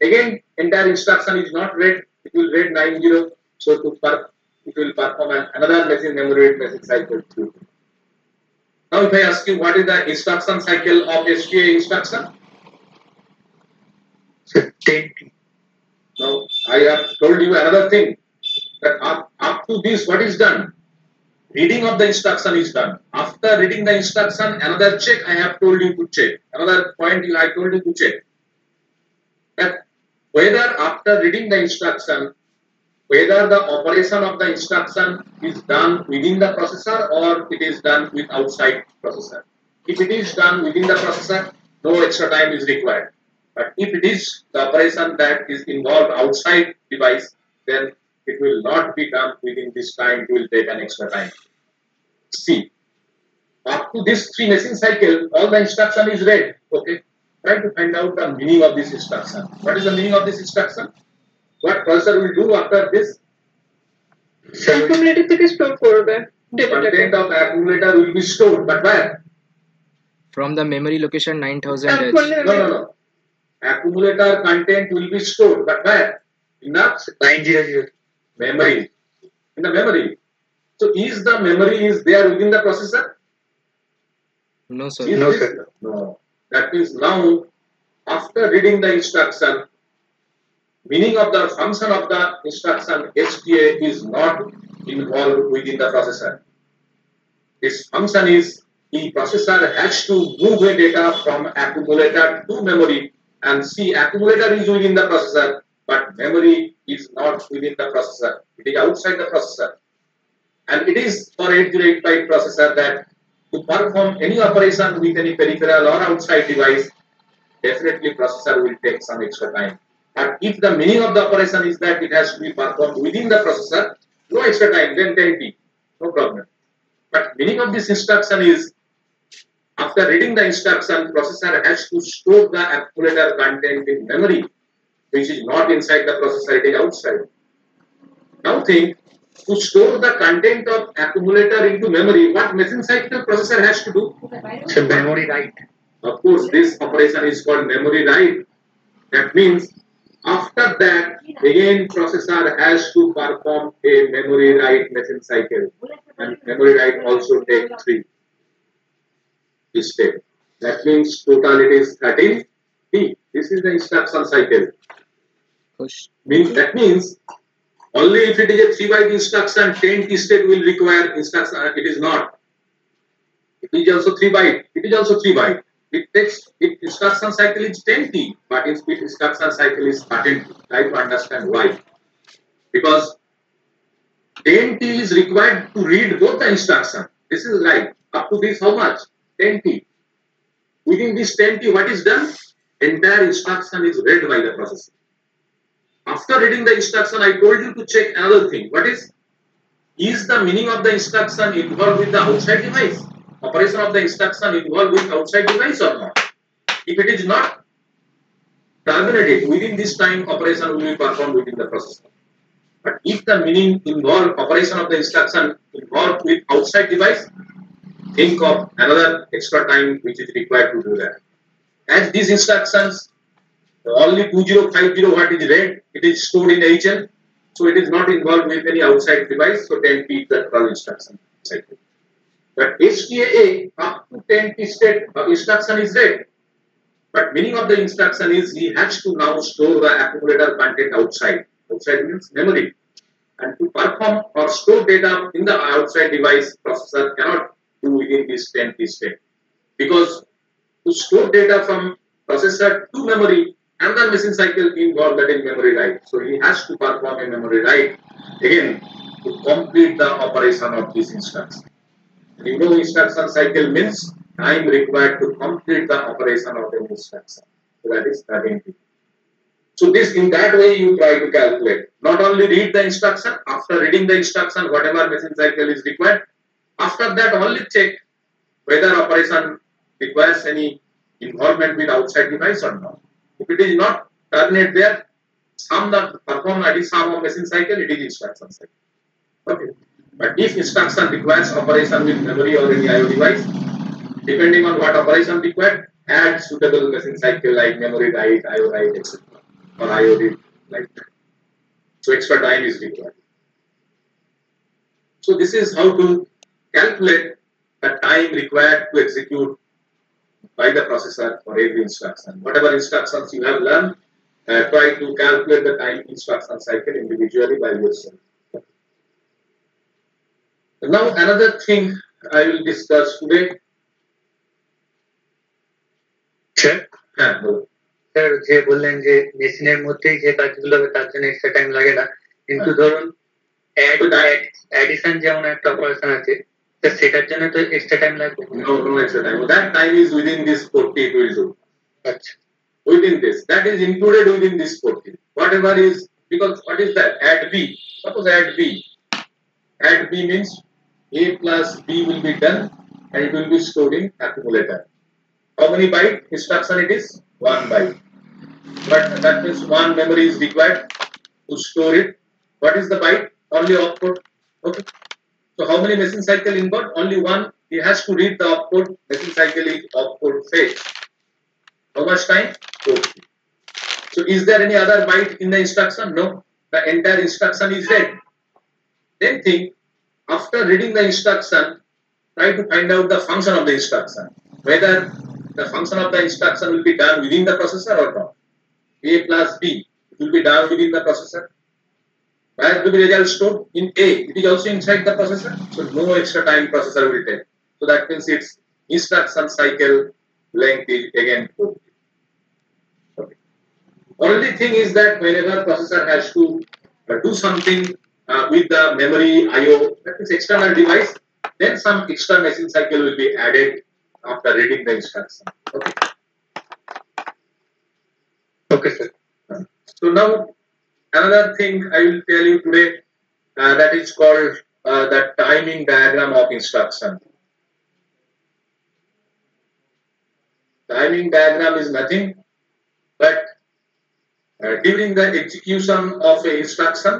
Again, entire instruction is not read, it will read 90. So it will perform another memory read message cycle too. Now if I ask you what is the instruction cycle of STA instruction? 10. Now I have told you another thing, that up to this what is done? Reading of the instruction is done. After reading the instruction, another check I have told you to check. Another point I told you to check. That whether after reading the instruction, whether the operation of the instruction is done within the processor or it is done with outside processor. If it is done within the processor, no extra time is required. But if it is the operation that is involved outside device, then it will not be done within this time, it will take an extra time. See, up to this 3 machine cycle, all the instruction is read. Okay, try to find out the meaning of this instruction. What is the meaning of this instruction? What processor will do after this? Accumulator থেকে store করবে Content of accumulator will be stored, but where? From the memory location 9000 H. No. Accumulator content will be stored, but where? In the 900. memory. In the memory. So is the memory is there within the processor? No sir. Is No this? sir. No. That means now, after reading the instruction, meaning of the function of the instruction HTA is not involved within the processor. Its function is the processor has to move a data from accumulator to memory, and see, accumulator is within the processor, but memory is not within the processor. It is outside the processor. And it is for 8085 processor that to perform any operation with any peripheral or outside device, definitely processor will take some extra time. But if the meaning of the operation is that it has to be performed within the processor, no extra time, then 10T, no problem. But meaning of this instruction is, after reading the instruction, processor has to store the accumulator content in memory, which is not inside the processor, it is outside. Now think, to store the content of accumulator into memory, what machine cycle processor has to do? So memory write. Of course, this operation is called memory write. That means after that, again processor has to perform a memory write machine cycle, and memory write also take 3 steps. That means total it is 13T. This is the instruction cycle. That means only if it is a 3-byte instruction, 10T state will require instruction. It is not. It is also 3-byte. It is also 3-byte. Its instruction cycle is 10T, but its instruction cycle is 13T. Try to understand why. Because 10T is required to read both the instruction. This is right. Up to this, how much? 10T. Within this 10T, what is done? Entire instruction is read by the processor. After reading the instruction, I told you to check another thing. What is the meaning of the instruction involved with the outside device? Operation of the instruction involved with outside device or not? If it is not, terminate it. Within this time, operation will be performed within the processor. But if the meaning involved, operation of the instruction involved with outside device, think of another extra time which is required to do that. As these instructions, only 2050 what is read, it is stored in HL, so it is not involved with any outside device, so 10T is the total instruction cycle. But HTAA, up to 10T state instruction is read, but meaning of the instruction is he has to now store the accumulator content outside. Outside means memory. And to perform or store data in the outside device, processor cannot do within this 10T state. Because to store data from processor to memory, another machine cycle involved, that is memory write. So he has to perform a memory write again to complete the operation of this instruction. You know, instruction cycle means time required to complete the operation of the instruction. So that is 13T. So this, in that way, you try to calculate. Not only read the instruction, after reading the instruction, whatever machine cycle is required, after that only check whether operation requires any involvement with outside device or not. If it is not, terminate there. Perform sum of machine cycle, it is instruction cycle. Okay. But if instruction requires operation with memory or any IO device, depending on what operation required, add suitable machine cycle like memory write, IO write, etc. or IO read like that. So extra time is required. So this is how to calculate the time required to execute by the processor for every instruction. Whatever instructions you have learned, try to calculate the time instruction cycle individually by yourself. Now another thing I will discuss today. Sir যে বললেন যে মেশিনের মধ্যেই যে কাজগুলো হবে তার জন্য এক্সট্রা টাইম লাগে না, কিন্তু ধরুন অ্যাডিশন যেমন একটা অপারেশন আছে, তো সেটার জন্য তো এক্সট্রা টাইম লাগবে। No extra time. That time is within this 40 it will do. আচ্ছা, Within this, that is included within this 40. Whatever is, because what is that? Add B. Suppose add B. Add B means A plus B will be done and it will be stored in accumulator. How many byte instruction it is? 1 byte. But that means one memory is required to store it. What is the byte? Only opcode. Okay. So how many machine cycle involved? Only one. He has to read the opcode. Machine cycle is opcode fetch. How much time? 40. So is there any other byte in the instruction? No. The entire instruction is read. Then think, after reading the instruction, try to find out the function of the instruction. Whether the function of the instruction will be done within the processor or not. A plus B will be done within the processor. Where will be result stored? In A. It is also inside the processor. So no extra time processor will take. So that means its instruction cycle length is again 40. Okay. Only thing is that whenever processor has to do something with the memory IO, that is external device, then some extra machine cycle will be added after reading the instruction. Okay. okay sir. So now another thing I will tell you today, that is called the timing diagram of instruction. Timing diagram is nothing but during the execution of an instruction,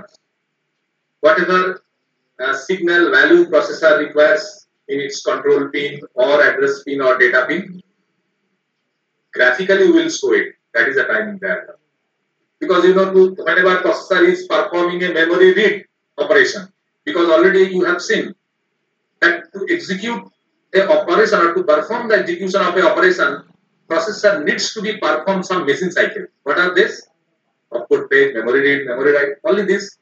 whatever signal value processor requires in its control pin or address pin or data pin, graphically we will show it. That is a timing diagram. Because you know, whenever processor is performing a memory read operation, because already you have seen that to execute a operation or to perform the execution of a operation, processor needs to be perform some machine cycle. What are this? Output page, memory read, memory write, only this.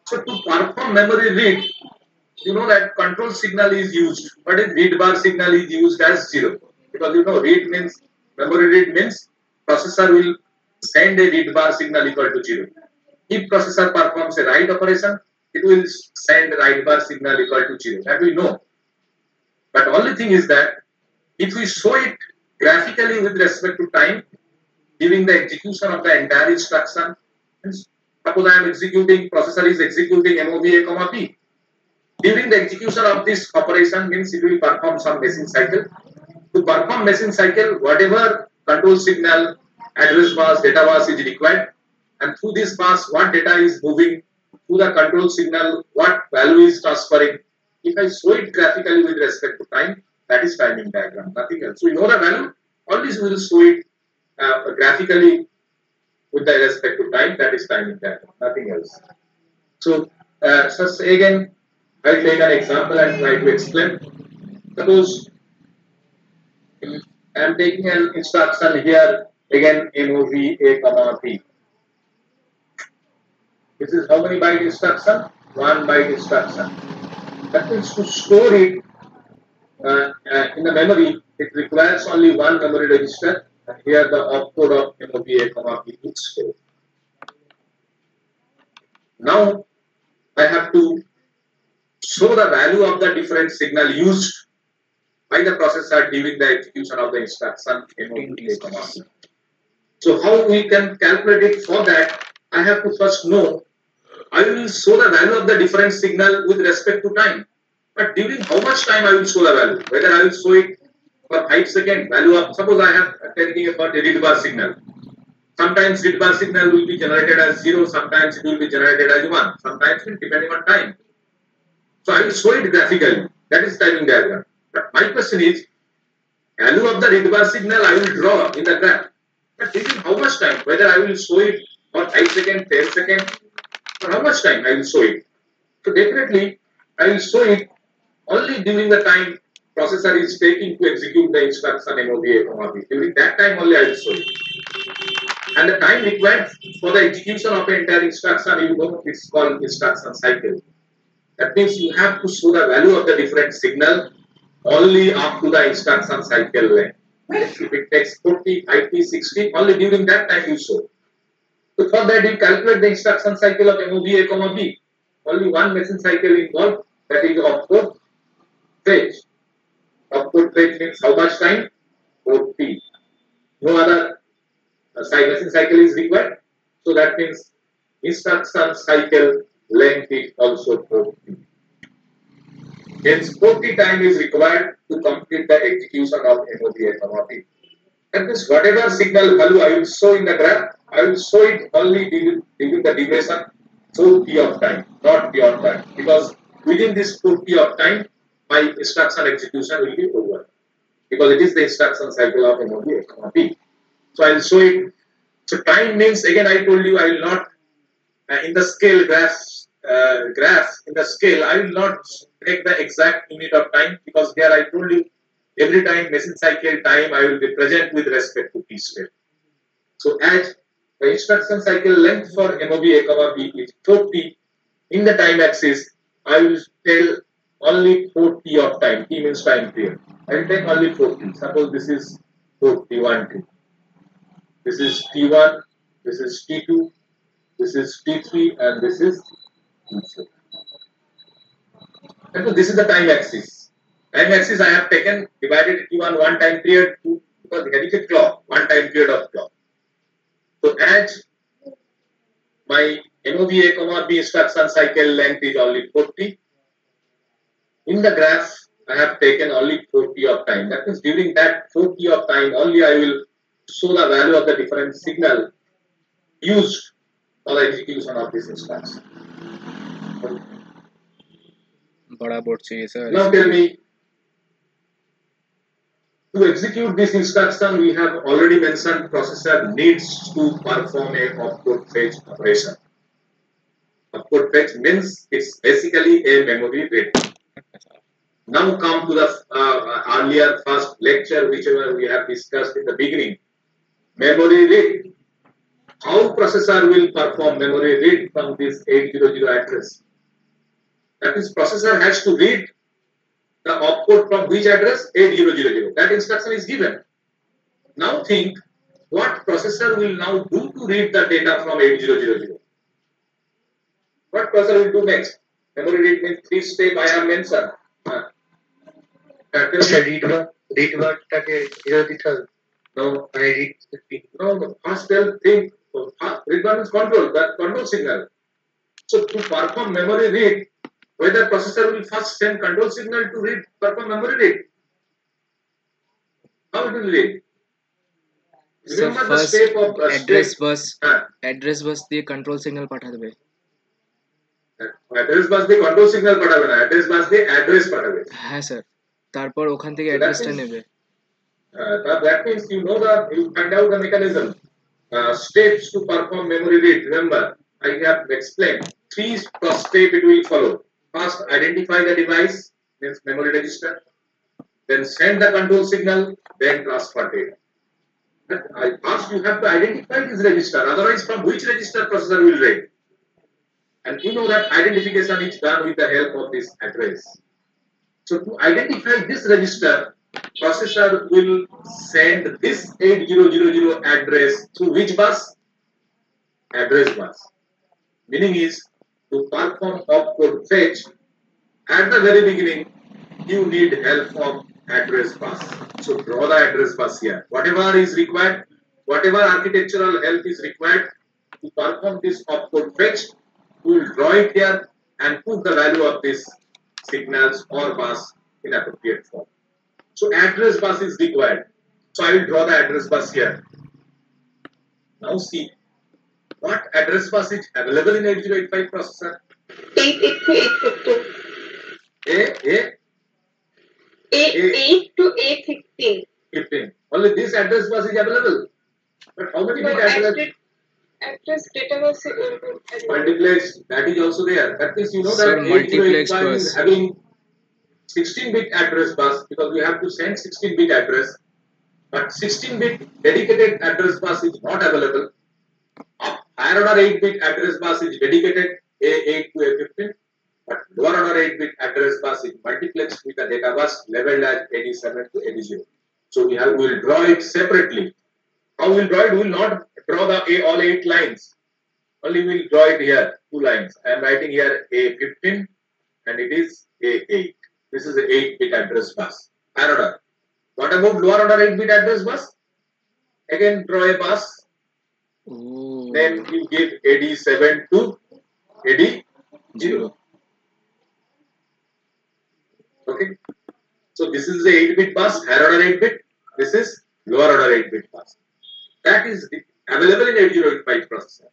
So to perform memory read, you know that control signal is used, but a read bar signal is used as 0. Because you know read means, memory read means processor will send a read bar signal equal to 0. If processor performs a write operation, it will send write bar signal equal to 0. That we know. But only thing is that if we show it graphically with respect to time during the execution of the entire instruction, suppose I am executing, processor is executing MOV A, P. During the execution of this operation means it will perform some machine cycle. To perform machine cycle, whatever control signal, address bus, data bus is required, and through this bus, what data is moving through the control signal, what value is transferring. If I show it graphically with respect to time, that is timing diagram, nothing else. We know the value, always we will show it graphically with the respect to time, that is timing diagram, nothing else. So, just again, I'll take an example and try to explain. Suppose I am taking an instruction here, again MOV A, P. This is how many byte instruction? 1 byte instruction. That means to store it in the memory, it requires only one memory register, and here the opcode of MOV A, P is stored. Now I have to show the value of the different signal used by the processor during the execution of the instruction MOV A, P. So how we can calculate it? For that, I have to first know, I will show the value of the different signal with respect to time. But during how much time I will show the value? Whether I will show it for 5 seconds, value of, suppose I have taking about a read bar signal. Sometimes read bar signal will be generated as 0, sometimes it will be generated as 1, sometimes depending on time. So I will show it graphically. That is timing diagram. But my question is, value of the read bar signal I will draw in the graph. But during how much time? Whether I will show it for 5 seconds, 10 seconds, for how much time I will show it? So definitely I will show it only during the time processor is taking to execute the instruction MOV A, P. During that time only I will show it. And the time required for the execution of an entire instruction, you know, it's called instruction cycle. That means you have to show the value of the different signal only up to the instruction cycle length. If it takes 40, 50, 60, only during that time you show. So for that, you calculate the instruction cycle of MOV A, comma B. Only one machine cycle involved, that is opcode fetch. Opcode fetch means how much time? 4T. No other machine cycle is required. So that means instruction cycle length is also 4T. Hence, 40 time is required to complete the execution of MOV A, comma B. That means whatever signal value I will show in the graph, I will show it only during the duration 4T of time, not beyond that. Because within this 4T of time, my instruction execution will be over. Because it is the instruction cycle of MOV A, comma B. So I will show it. So time means, again I told you, I will not, in the scale graphs, in the scale, I will not take the exact unit of time, because here I told you, every time machine cycle time I will be present with respect to T step. So as the instruction cycle length for MOV A, comma B is 4T, in the time axis I will tell only 4T of time. T means time period. I will take only 4T. Suppose this is 4T, 1T. This is T1, this is T2, this is T3, and this is T4. And so this is the time axis. Time axis I have taken, divided T1 one time period, because there is a clock, one time period of clock. So as my MOV A, comma B instruction cycle length is only 40, in the graph I have taken only 40 of time. That means during that 40 of time only I will show the value of the different signal used for the execution of this instruction. बड़ा board चाहिए sir. Now tell me, to execute this instruction, we have already mentioned processor needs to perform a opcode fetch operation. Opcode fetch means it's basically a memory read. Now come to the earlier first lecture, whichever we have discussed in the beginning. Memory read. How processor will perform memory read from this 800 address? That means processor has to read the opcode from which address? 8000. That instruction is given. Now think what processor will now do to read the data from 8000. What processor will do next? Memory read means 3 step I have mentioned. read what that is 0 No, I read 50. no. First tell think. Read one is control, that control signal. So to perform memory read, whether processor will first send control signal to read, perform memory read. How it will read? So Remember the first step of address bus দিয়ে control signal পাঠা দেবে. address bus দিয়ে control signal পাঠাবে না, address bus দিয়ে address পাঠাবে। হ্যাঁ sir, তারপর ওখান থেকে So that অ্যাড্রেসটা means- নেবে। that means you know that you find out the mechanism. Steps to perform memory read. Remember, I have explained 3 steps it will follow. First, identify the device, means memory register. Then send the control signal. Then transfer data. First, you have to identify this register. Otherwise, from which register processor will read? And you know that identification is done with the help of this address. So to identify this register, processor will send this 8000 address to which bus? Address bus. Meaning is to perform opcode fetch, at the very beginning, you need help from address bus. So draw the address bus here. Whatever is required, whatever architectural help is required to perform this opcode fetch, we will draw it here and put the value of this signals or bus in appropriate form. So address bus is required. So I will draw the address bus here. Now see what address bus is available in 8085 processor. 8 to 815. 15. Only this address bus is available. But how many bit address? Address data bus Multiplex, that is also there. That means you know Sir, that multiplex 8085 bus. is having 16-bit address bus because we have to send 16-bit address. But 16-bit dedicated address bus is not available. Higher order 8-bit address bus is dedicated A8 to A15. But lower order 8-bit address bus is multiplexed with a data bus labeled as 87 to 80. So we will draw it separately. How we will draw it? We will not draw the all 8 lines. Only we'll draw it here, 2 lines. I am writing here A15 and it is A8. This is the 8-bit address bus. Higher order. What about lower order 8-bit address bus? Again, draw a bus. Oh. Then you give AD7 to AD0. Zero. Okay. So this is the 8-bit bus, higher order 8-bit. This is lower order 8-bit bus. That is available in 8085 processor.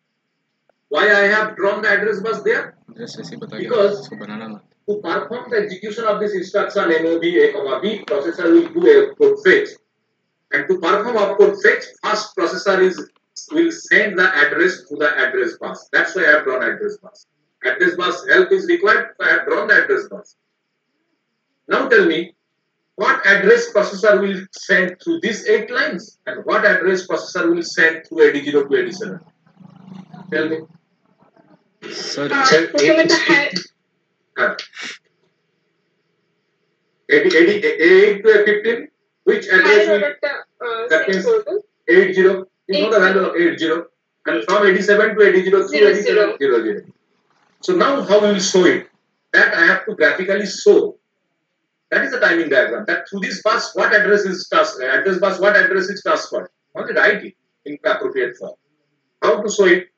Why I have drawn the address bus there? Just ऐसे बता के Because इसको बनाना मत. to perform the execution of this instruction MOV A, B, processor will do a opcode fetch. And to perform opcode fetch, first processor will send the address to the address bus. That's why I have drawn address bus. Address bus help is required, so I have drawn the address bus. Now tell me, what address processor will send through these 8 lines and what address processor will send through 80 to 87? Tell me. Sir, Sir, with the high, 8 to 15, which address higher will order that six means order 80? You know the value of 80 and from 87 to 80 through 87 00. So now how we will show it? That I have to graphically show. That is the timing diagram. That through this bus, what address is address bus, what address is transferred. Only write it in the appropriate form. How to show it?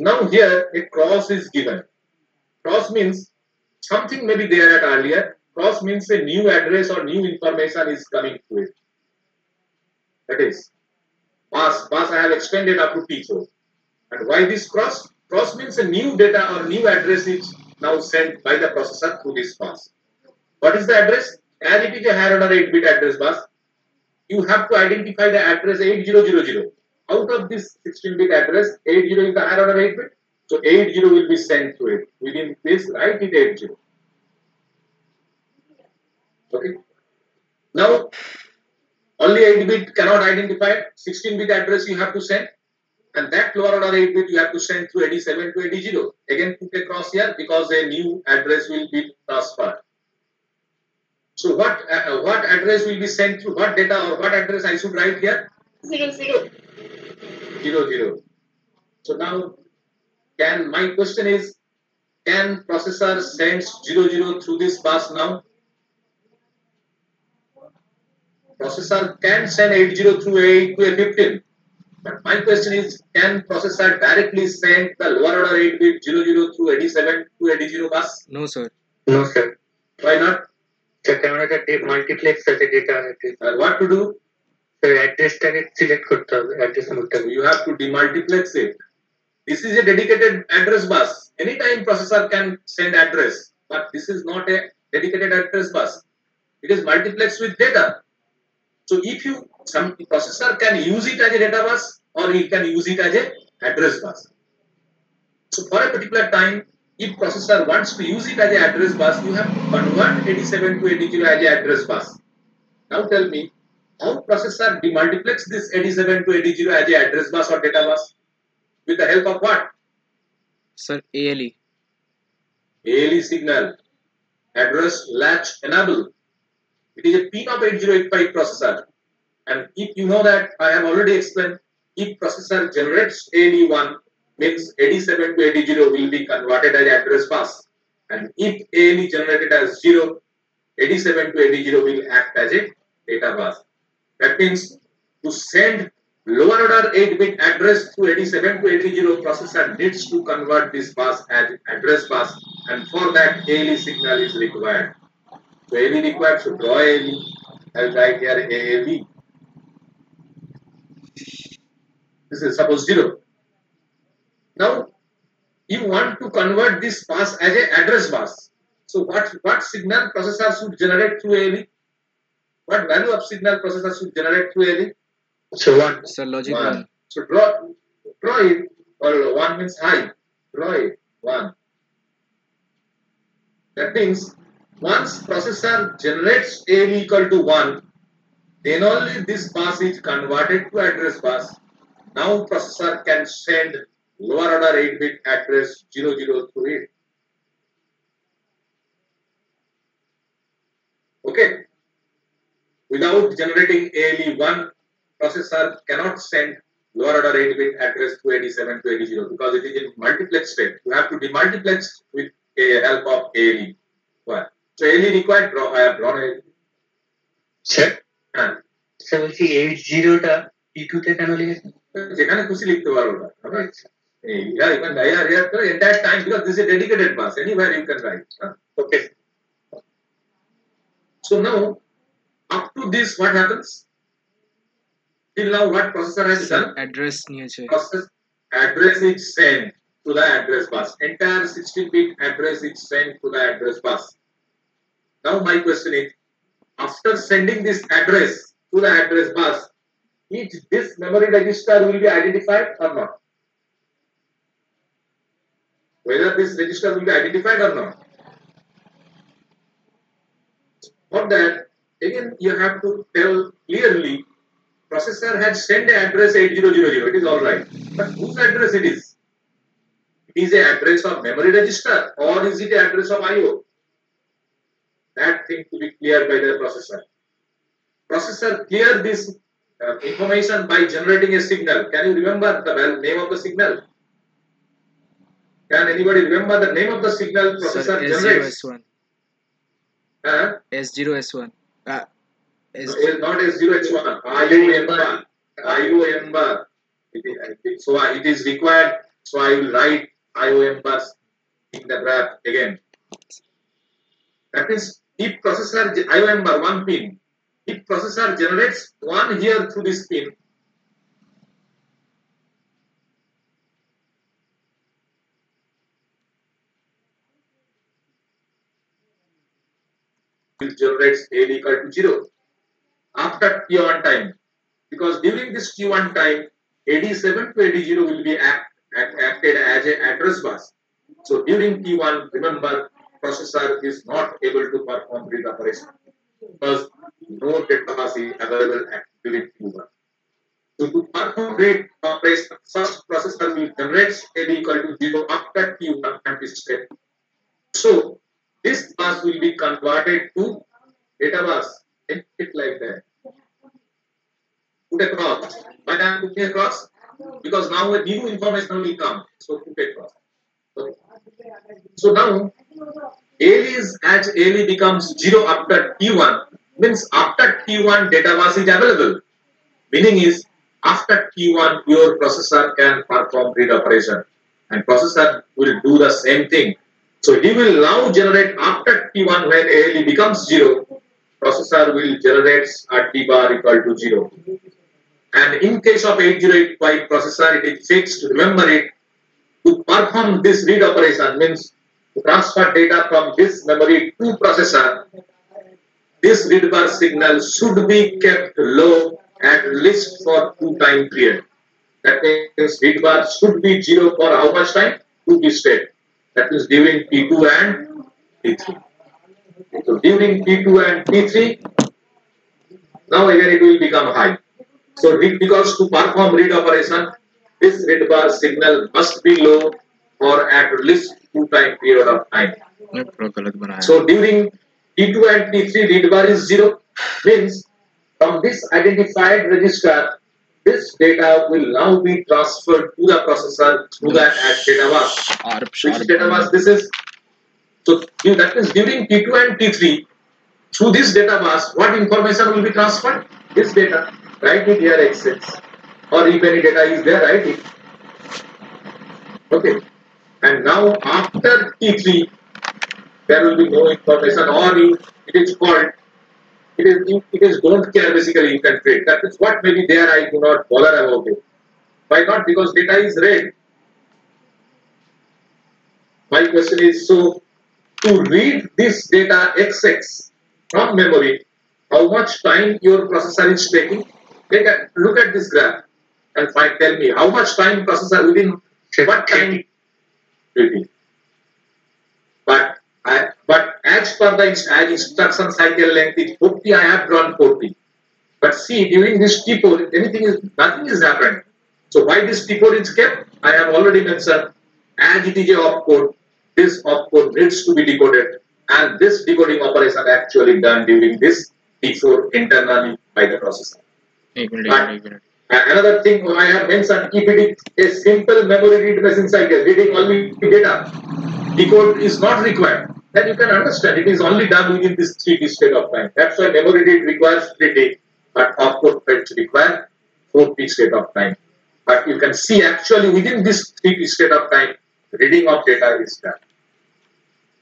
Now here a cross is given. Cross means something may be there at earlier. Cross means a new address or new information is coming to it. That is bus I have extended up to T4. And why this cross? Cross means a new data or new address is now sent by the processor through this bus. What is the address? As it is a higher order 8-bit address bus, you have to identify the address 8000. Out of this 16-bit address, 80 is the higher order 8-bit. So 80 will be sent to it. Within this, write it 80. Okay. Now, only 8-bit cannot identify. 16-bit address you have to send. And that lower order 8-bit you have to send through 87 to 80. Again, put a cross here because a new address will be transferred. So what address will be sent through what data or what address I should write here? 00. 00. So now my question is, can processor send 00 through this bus now? Processor can send 80 through 8 to a 15. But my question is, can processor directly send the lower order 8-bit 00 through 87 to 80 bus? no sir. No, sir. Why not? Sir, the multiplex আছে যেটা What to do? Sir অ্যাড্রেসটাকে select করতে হবে address মোডটা You have to demultiplex it. This is a dedicated address bus. Anytime processor can send address, but this is not a dedicated address bus. It is multiplexed with data. So if some processor can use it as a data bus or he can use it as a address bus. So for a particular time, if processor wants to use it as an address bus, you have to convert 87 to 80 as an address bus. Now tell me, how processor demultiplex this 87 to 80 as an address bus or data bus? With the help of what? Sir, ALE. ALE signal, address latch enable. It is a pin of 8085 processor. And if you know that, I have already explained, if processor generates ALE1, means 87 to 80 will be converted as address bus. And if ALE generated as 0, 87 to 80 will act as a data bus. That means to send lower order 8-bit address to 87 to 80, processor needs to convert this bus as address bus, and for that ALE signal is required. So ALE required, so draw ALE. I'll write here AAB. This is suppose 0. Now you want to convert this bus as a address bus. So what signal processor should generate through ALE? What value of signal processor should generate through ALE? So one. Sir, logic 1. 1. So draw it, or 1 means high. Draw it, 1. That means once processor generates ALE equal to 1, then only this bus is converted to address bus. Now processor can send lower order 8-bit address 00 through it. Okay. Without generating ALE1, processor cannot send lower order 8-bit address 287 to 80 because it is in multiplex state. You have to demultiplex with a help of ALE. So ALE required. I have drawn a. Sir sir বলছি 80টা P2 তে কেন লিখেছেন? যেখানে খুশি লিখতে পারো না। Yeah, you can here the entire time because this is a dedicated bus. Anywhere you can write. Okay. So now, up to this, what happens? Till now, what processor has done? Address নিয়েছে। Process address is sent to the address bus. Entire 16-bit address is sent to the address bus. Now, my question is, after sending this address to the address bus, each this memory register will be identified or not? Whether this register will be identified or not. For that, again, you have to tell clearly, processor had sent the address 8000, it is all right. But whose address it is? It is the address of memory register or is it the address of IO? That thing to be cleared by the processor. Processor clear this information by generating a signal. Can you remember the name of the signal? Can anybody remember the name of the signal processor generates? S0S1. S0S1. Not S0S1. IOM bar. So it is required. So I will write IOM bars in the graph again. That means if processor IOM bar 1 pin, if processor generates 1 here through this pin, will generate AL equal to 0 after T1 time, because during this T1 time 87 to 80 will be acted as an address bus. So during T1, remember, processor is not able to perform read operation because no data bus is available during T1. So to perform read operation, first processor will generate AL equal to 0 after T1 anticipate. So this bus will be converted to data bus. It like that. Put across. Why I am putting across? Because now a new information will come. So put across. Okay. So now as ALE becomes 0 after T1, means after T1 data bus is available. Meaning is after T1 your processor can perform read operation and processor will do the same thing. So he will now generate after T1 when ALE becomes 0, processor will generate a T bar equal to 0. And in case of 8085 processor, it is fixed, remember it, to perform this read operation means to transfer data from this memory to processor, this read bar signal should be kept low at least for 2 time period. That means read bar should be 0 for how much time? 2 bit state. That is during T2 and T3. So during T2 and T3, now again it will become high. So because to perform read operation, this read bar signal must be low for at least 2 time period of time. So during T2 and T3 read bar is 0, means from this identified register, this data will now be transferred to the processor through that data bus. Which data bus this is? So that means during T2 and T3, through this data bus, what information will be transferred? This data. Write it here X6. Or if any data is there, write it. Okay. And now after T3, there will be no information, or it is called, it is don't care basically, you can trade. That is what may be there, I do not bother about it. Why not? Because data is read. My question is, so to read this data XX from memory, how much time your processor is taking? Look at this graph and tell me how much time processor within what time? 20. But as per the instruction cycle length is 40, I have drawn 40. But see, during this T4, nothing is happened. So why this T4 is kept? I have already mentioned, as it is a opcode, this opcode needs to be decoded, and this decoding operation actually done during this T4 internally by the processor. Another thing I have mentioned, if it is a simple memory read machine cycle, reading only data, decode is not required. Then you can understand it is only done within this 3T state of time. That's why memory read requires 3T, but opcode fetch require 4T state of time. But you can see actually within this 3T state of time, reading of data is done.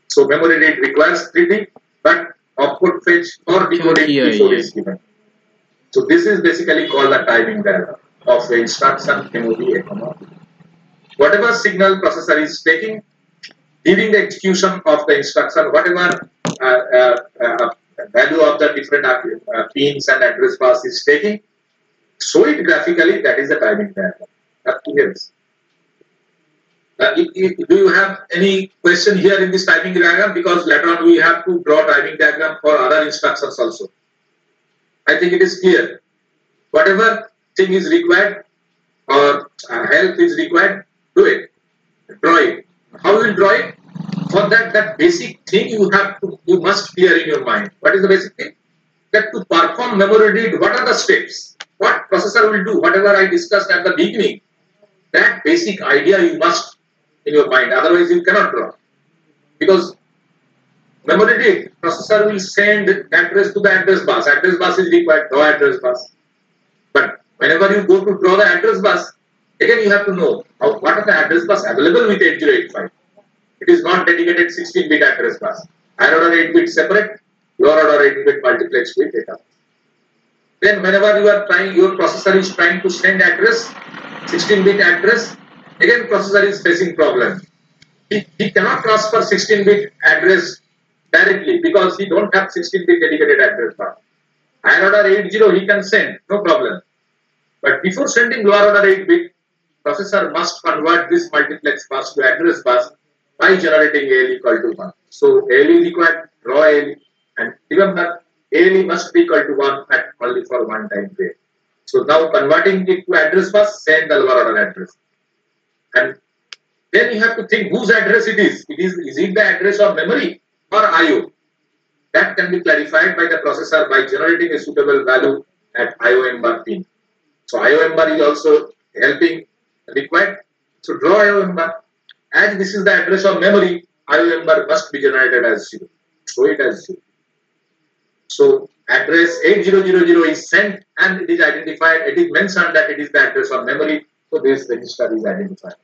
So memory read requires 3T, but opcode fetch or decoding before is given. So this is basically called the timing diagram of the instruction MOV. Whatever signal processor is taking during the execution of the instruction, whatever value of the different pins and address bus is taking, show it graphically. That is the timing diagram. Up to here. Do you have any question here in this timing diagram? Because later on we have to draw timing diagram for other instructions also. I think it is clear. Whatever thing is required or help is required, do it. Draw it. How you will draw it? For that basic thing you must clear in your mind. What is the basic thing? That to perform memory read, what are the steps? What processor will do? Whatever I discussed at the beginning, that basic idea you must in your mind. Otherwise you cannot draw. Because memory read, processor will send address to the address bus. Address bus is required, draw address bus. But whenever you go to draw the address bus, again you have to know what are the address bus available with 8085. It is not dedicated 16-bit address bus. Higher order 8-bit separate, lower order 8-bit multiplex with data. Then whenever you are trying, your processor is trying to send address, 16-bit address, again processor is facing problem. He cannot transfer 16-bit address directly because he don't have 16-bit dedicated address bus. Higher order 80 he can send, no problem. But before sending lower order 8-bit, processor must convert this multiplex bus to address bus by generating ALE equal to 1. So ALE is required, draw ALE, and remember ALE must be equal to 1 at only for one time frame. So now converting it to address bus, send the lower order address. And then you have to think whose address it is. Is it the address of memory or IO? That can be clarified by the processor by generating a suitable value at IOM bar pin. So IOM bar is also helping required. So draw IOM bar. As this is the address of memory, IOM bar must be generated as 0. Show it as 0. So address 8000 is sent and it is identified. It is mentioned that it is the address of memory. So this register is identified.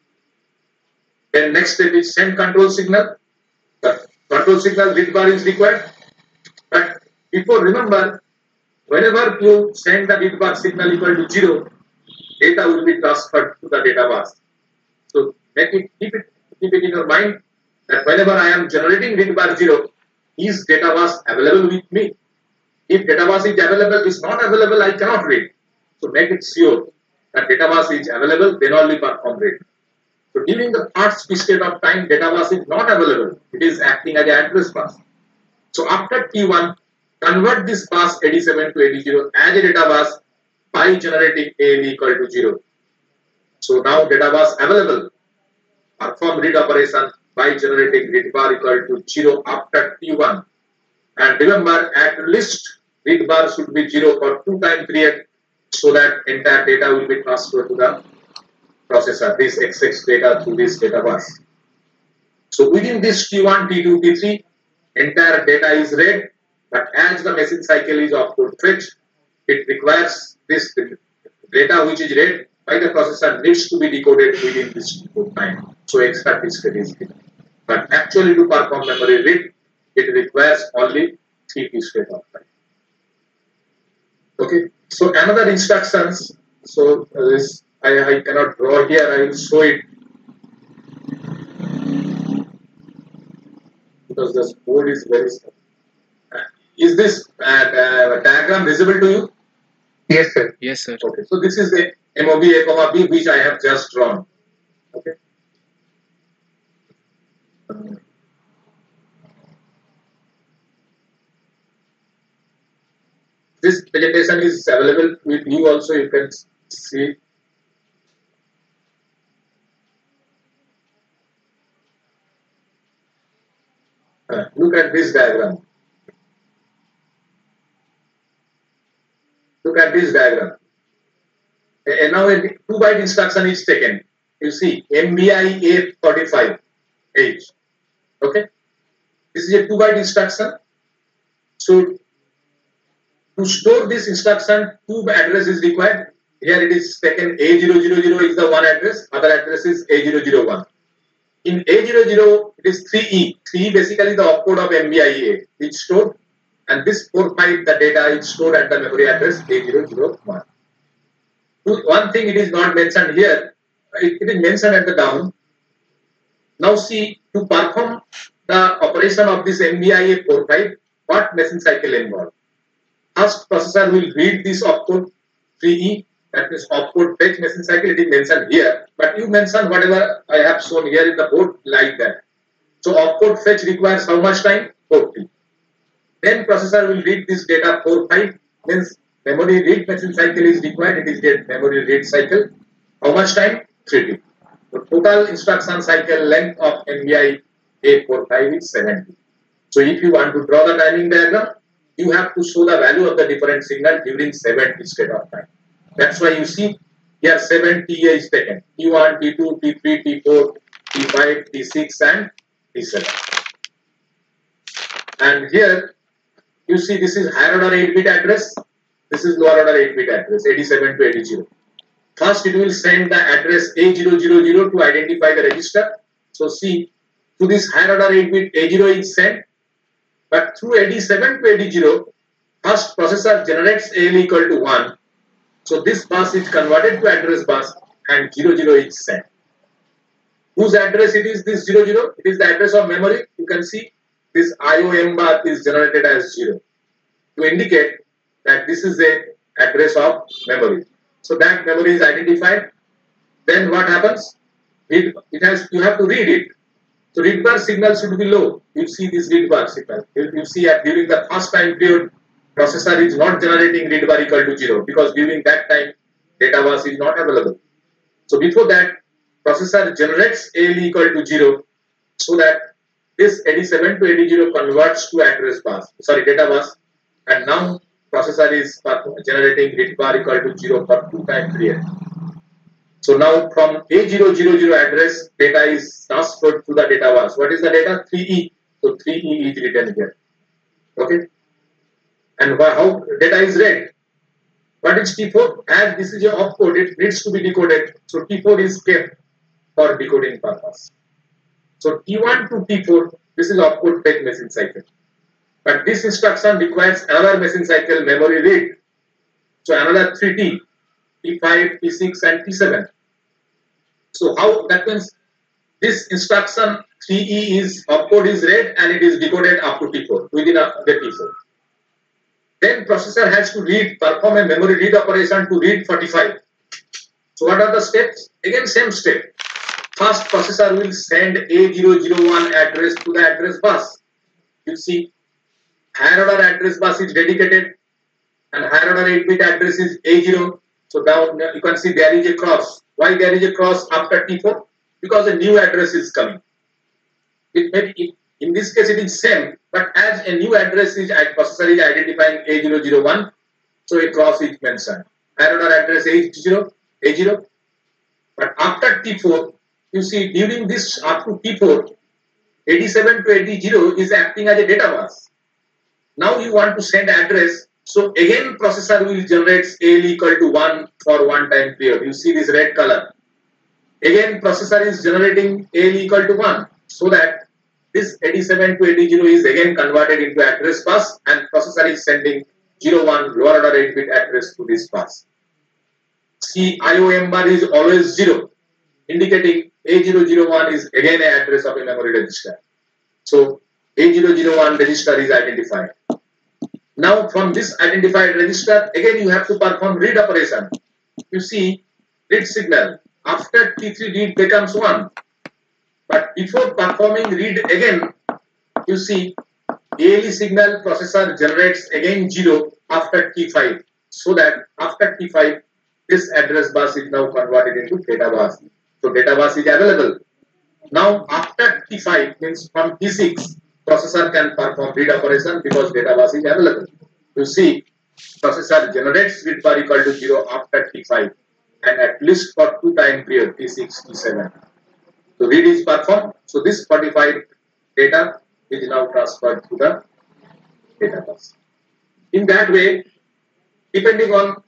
Then next step is send control signal. The control signal read bar is required. But before remember, whenever you send the read bar signal equal to 0, data will be transferred to the data bus. So keep it in your mind that whenever I am generating read bar 0, is data bus available with me? If data bus is available, is not available, I cannot read. So make it sure that data bus is available, then only perform read. So during the first state of time, data bus is not available. It is acting as an address bus. So after T1, convert this bus 87 to 80 as a data bus by generating ALE equal to 0. So now data bus available. Perform read operation by generating read bar equal to 0 after T1. And remember, at least read bar should be 0 for 2 time period so that entire data will be transferred to the processor, this XX data through this data bus. So within this T1, T2, T3, entire data is read, but as the message cycle is opcode fetch, it requires this data which is read by the processor needs to be decoded within this decode time. So extra discrete is given. But actually to perform memory read, it requires only 3 discrete of time. Okay. So another instructions. So this I cannot draw here. I will show it because the board is very small. Is this diagram visible to you? Yes, sir. Yes, sir. Okay. So this is the MOV A, B which I have just drawn. Okay. This presentation is available with you also. You can see. Look at this diagram. Look at this diagram. Now a 2-byte instruction is taken. You see MBI A45 H. Okay, this is a 2-byte instruction. So to store this instruction, 2 address is required. Here it is taken A000 is the one address, other address is A001. In A00 it is 3E. 3E basically the opcode of MBIA is stored, and this 45 the data is stored at the memory address A001. One thing it is not mentioned here, it is mentioned at the down. Now see, to perform the operation of this MBIA 45, what machine cycle involved? First processor will read this opcode 3E, that means opcode fetch machine cycle, it is mentioned here, but you mention whatever I have shown here in the board like that. So opcode fetch requires how much time? 40. Then processor will read this data 45, means memory read machine cycle is required, it is get memory read cycle. How much time? 3T. The total instruction cycle length of MBI A45 is 70. So if you want to draw the timing diagram, you have to show the value of the different signal during 70 state of time. That's why you see here 7 TA is taken. T1, T2, T3, T4, T5, T6 and T7. And here you see this is higher order 8-bit address. This is lower order 8-bit address, 87 to 80. First it will send the address A000 to identify the register. So see, to this higher order 8-bit A0 is sent, but through 87 to 80, first processor generates AL equal to 1. So this bus is converted to address bus and 00 is sent. Whose address it is this 00? It is the address of memory. You can see this IOM bar is generated as 0 to indicate that this is the address of memory. So that memory is identified. Then what happens? You have to read it. So read bar signal should be low. You see this read bar signal. You see that during the first time period, processor is not generating read bar equal to 0 because during that time data bus is not available. So before that, processor generates AL equal to 0 so that this 87 to 80 converts to address bus, data bus, and now processor is generating read bar equal to 0 for 2 time period. So now from A000 address, data is transferred to the data bus. What is the data? 3E. So 3E is written here. Okay. And how data is read? What is T4? As this is your opcode, it needs to be decoded. So T4 is kept for decoding purpose. So T1 to T4, this is opcode fetch machine cycle. But this instruction requires another machine cycle memory read. So another 3T, T5, T6 and T7. So how that means this instruction 3E is opcode is read and it is decoded up to T4 within the T4. Then processor has to perform a memory read operation to read 45. So what are the steps? Again same step. First processor will send A001 address to the address bus. You see higher order address bus is dedicated and higher order 8-bit address is A0. So down you can see there is a cross. Why there is a cross after T4? Because a new address is coming. In this case it is same, but as a new address is processor is identifying A001, so a cross is mentioned. Higher order address A0. But after T4, you see during this up to T4, 87 to 80 is acting as a data bus. Now you want to send address, so again processor will generate AL equal to 1 for one time period. You see this red color. Again processor is generating AL equal to 1 so that this 87 to 80 is again converted into address bus and processor is sending 01 lower order 8-bit address to this bus. See IOM bar is always 0, indicating A001 is again an address of a memory register. So A001 register is identified. Now from this identified register, again you have to perform read operation. You see read signal. After T3 read becomes 1. But before performing read again, you see ALE signal processor generates again 0 after T5. So that after T5, this address bus is now converted into data bus. So data bus is available. Now after T5 means from T6, processor can perform read operation because data bus is available. You see processor generates read bar equal to 0 after T5. and at least for 2 time period T6, T7. So read is performed. So this modified data is now transferred to the data bus. In that way, depending on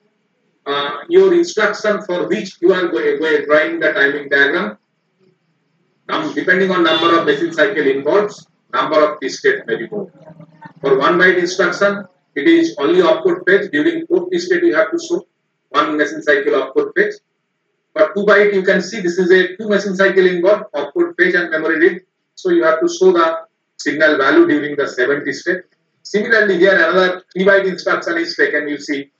your instruction for which you are drawing the timing diagram, depending on number of machine cycle involved, number of T-state may be more. For 1 byte instruction, it is only output fetch. During 4 T-state, you have to show 1 machine cycle output fetch. For 2 byte, you can see this is a 2 machine cycle involved, output fetch and memory read. So you have to show the signal value during the 7 T-state. Similarly, here another 3 byte instruction is taken. You see,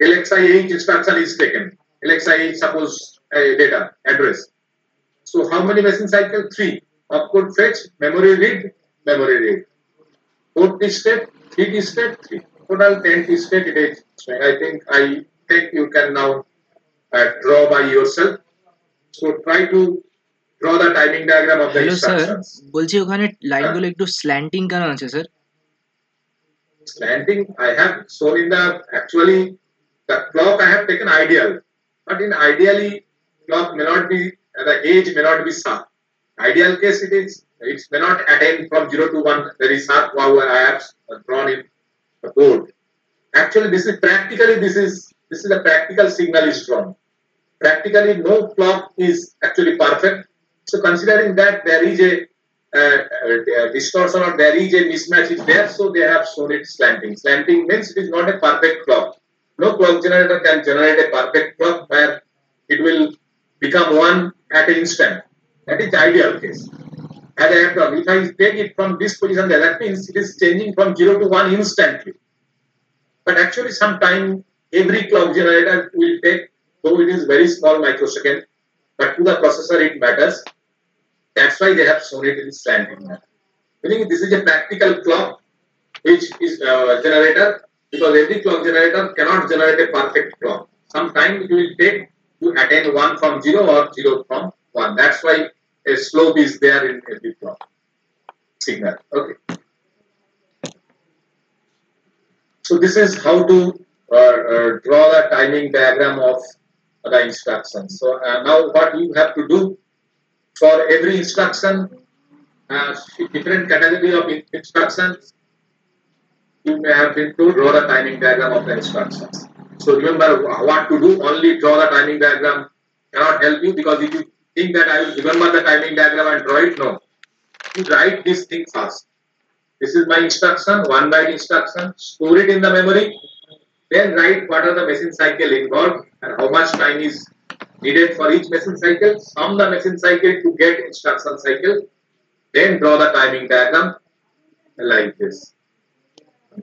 LXI instruction is taken. LXI suppose data address. So how many machine cycle? 3. Output fetch, memory read, memory read. 4 T-state, 3 T-state, 3. Total 10 T-state it is. So I think you can now draw by yourself. So try to draw the timing diagram of the hello sir, instructions. বলছি ওখানে লাইনগুলো একটু slanting কেন আছে sir? Slanting I have shown in the actually the clock I have taken ideal, but in ideally clock may not be the age may not be sharp. Ideal case it may not attain from 0 to 1 very sharp wow I have drawn in the board. Actually this is practically this is a practical signal is drawn. Practically no clock is actually perfect. So considering that there is a distortion or there is a mismatch is there, so they have shown it slanting. Slanting means it is not a perfect clock. No clock generator can generate a perfect clock where it will become 1 at an instant. That is the ideal case. As I have done, if I take it from this position there, that means it is changing from 0 to 1 instantly. But actually sometime every clock generator will take, though it is very small microsecond, but to the processor it matters. That's why they have shown it in slanting manner. Meaning this is a practical clock which is generator, because every clock generator cannot generate a perfect clock. Sometime it will take to attain 1 from 0 or 0 from 1. That's why a slope is there in every clock signal. Okay. So this is how to draw the timing diagram of the instructions. So now what you have to do for every instruction, different category of instructions, you may have been to draw the timing diagram of the instructions. So remember what to do, only draw the timing diagram cannot help you, because if you think that I will remember the timing diagram and draw it, no. You write this thing first. This is my instruction, 1 byte instruction, store it in the memory, then write what are the machine cycle involved and how much time is needed for each machine cycle, sum the machine cycle to get instruction cycle, then draw the timing diagram like this.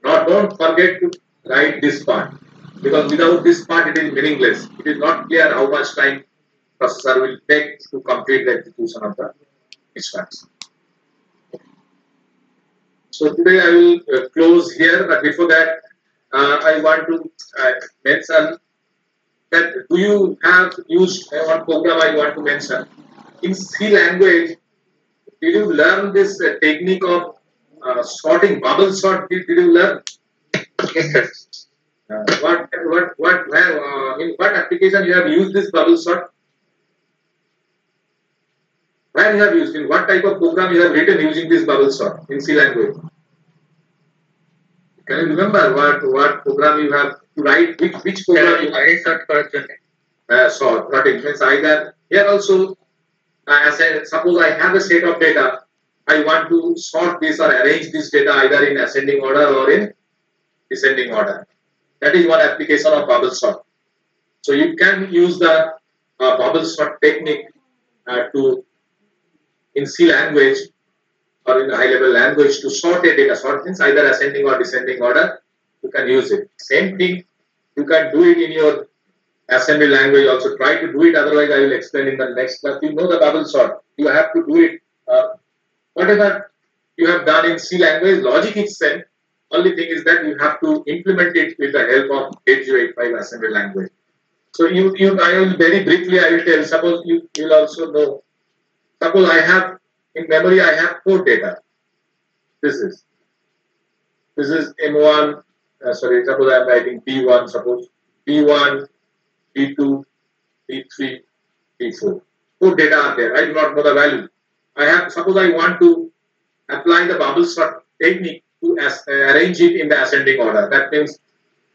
Now don't forget to write this part, because without this part it is meaningless. It is not clear how much time processor will take to complete the execution of the instruction. So today I will close here, but before that I want to mention that do you have used one program I want to mention. In C language, did you learn this technique of sorting, bubble sort? Did you learn? Yes, sir. In what application you have used this bubble sort? Where you have used, in what type of program you have written using this bubble sort in C language? Can you remember what program you have to write? Which program you have? Sorting means either here also, as I suppose I have a set of data, I want to sort this or arrange this data either in ascending order or in descending order. That is one application of bubble sort. So you can use the bubble sort technique to in C language or in high level language to sort a data. Sort means either ascending or descending order. You can use it. Same thing, you can do it in your assembly language also. Try to do it, otherwise I will explain in the next class. You know the bubble sort. You have to do it. Whatever you have done in C language, logic is same. Only thing is that you have to implement it with the help of 8085 assembly language. So I will very briefly I will tell. Suppose you will also know. Suppose I have in memory I have 4 data. This is M1. Suppose I am writing P1. Suppose D1, D2, D3, D4. Four data are there. I do not know the value. Suppose I want to apply the bubble sort technique to arrange it in the ascending order. That means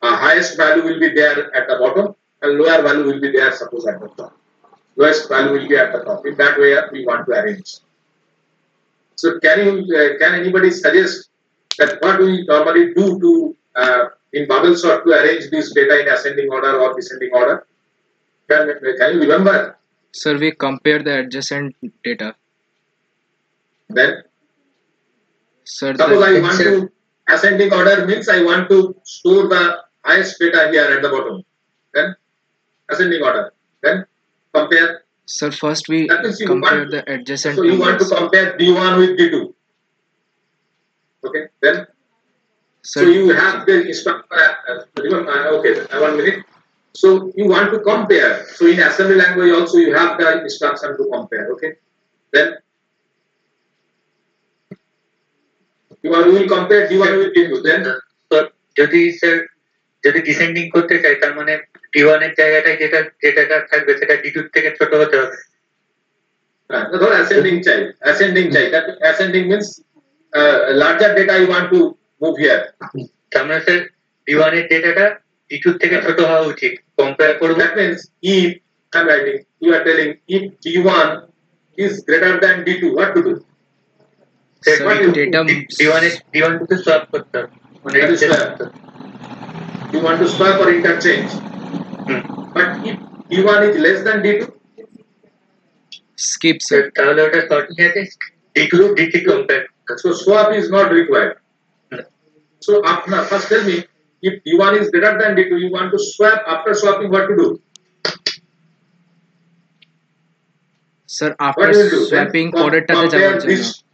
highest value will be there at the bottom and lower value will be there, suppose, at the top. Lowest value will be at the top. In that way, we want to arrange. So, can anybody suggest that what we normally do to in bubble sort to arrange this data in ascending order or descending order? Can you remember? Sir, we compare the adjacent data. Then, Sir, suppose I want to ascending order means I want to store the highest data here at the bottom. Then ascending order. Then compare. Sir, first we compare the adjacent. So you want to compare D1 with D2. Okay. Then. Sir, so you have the instructor. Okay. 1 minute. So you want to compare. So in assembly language also you have the instruction to compare. Okay. Then you will compare D1 with D2. Then যদি descending করতে চাই তার মানে D1 এর জায়গাটায় যেটা থাকবে সেটা D2 থেকে ছোট হতে হবে। ধর ascending চাই। That ascending means larger data you want to move here. তার মানে স্যার D1 এর ডেটাটা D2 থেকে ছোট হওয়া উচিত। কম্পেয়ার করব। That means if I'm writing, you are telling if D1 is greater than D2, what to do? D1 to swap করতে হবে। You want to swap or interchange. But if D1 is less than D2, skip, sir. তাহলে ওটা সঠিক আছে D2 D3 compare. So swap is not required. So first tell me, if D1 is greater than D2, you want to swap. After swapping, what to do? Sir, after swapping,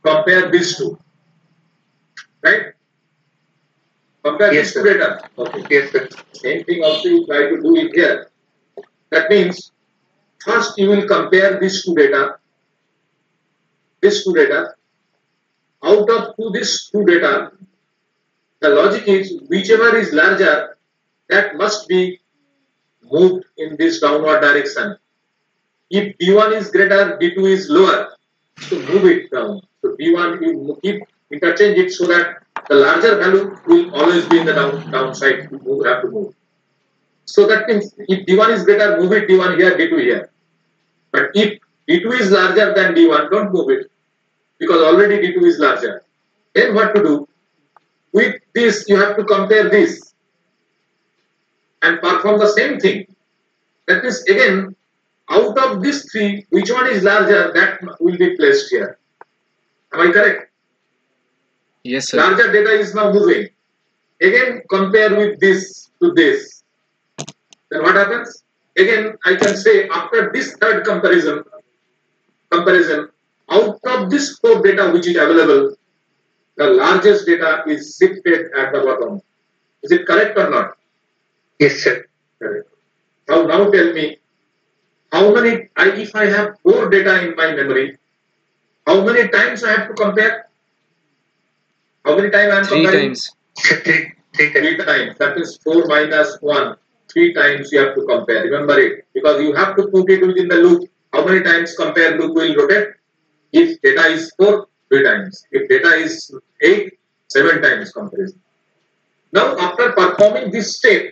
compare these two. Right? Compare these two data. Okay. Yes, sir. Same thing also you try to do it here. That means first you will compare these two data. Out of these two data, the logic is whichever is larger, that must be moved in this downward direction. If D1 is greater, D2 is lower, so move it down. So D1 you keep interchange it so that the larger value will always be in the downside. You have to move. So that means if D1 is greater, move it D1 here, D2 here. But if D2 is larger than D1, don't move it because already D2 is larger. Then what to do? With this, you have to compare this and perform the same thing. That is again, out of these three, which one is larger, that will be placed here. Am I correct? Yes, sir. Larger data is now moving. Again, compare with this to this. Then what happens? Again, I can say after this third comparison, out of this four data which is available, the largest data is shifted at the bottom. Is it correct or not? Yes, sir. Correct. Now tell me, how many? If I have four data in my memory, how many times I have to compare? How many times I am comparing? 3 times. That is 4 minus 1. 3 times you have to compare. Remember it. Because you have to put it within the loop. How many times compare loop will rotate? If data is 4, 3 times. If data is 8, 7 times comparison. Now after performing this step,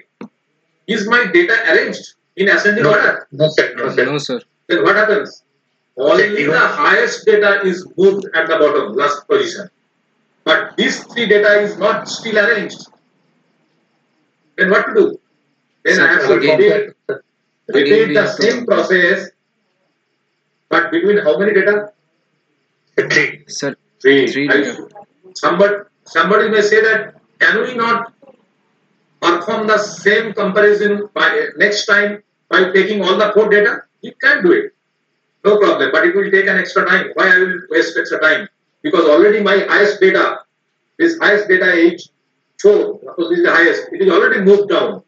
is my data arranged in ascending order? No, sir. No, sir. Then what happens? Only the highest data is moved at the bottom, last position. But this 3 data is not still arranged. Then what to do? Then I have to repeat the same process. But between how many data? 3. Sir, 3 data. Somebody may say that, can we not perform the same comparison by next time by taking all the 4 data? You can do it. No problem. But it will take an extra time. Why I will waste extra time? Because already my highest data, this highest data age 4, suppose this is the highest, it is already moved down.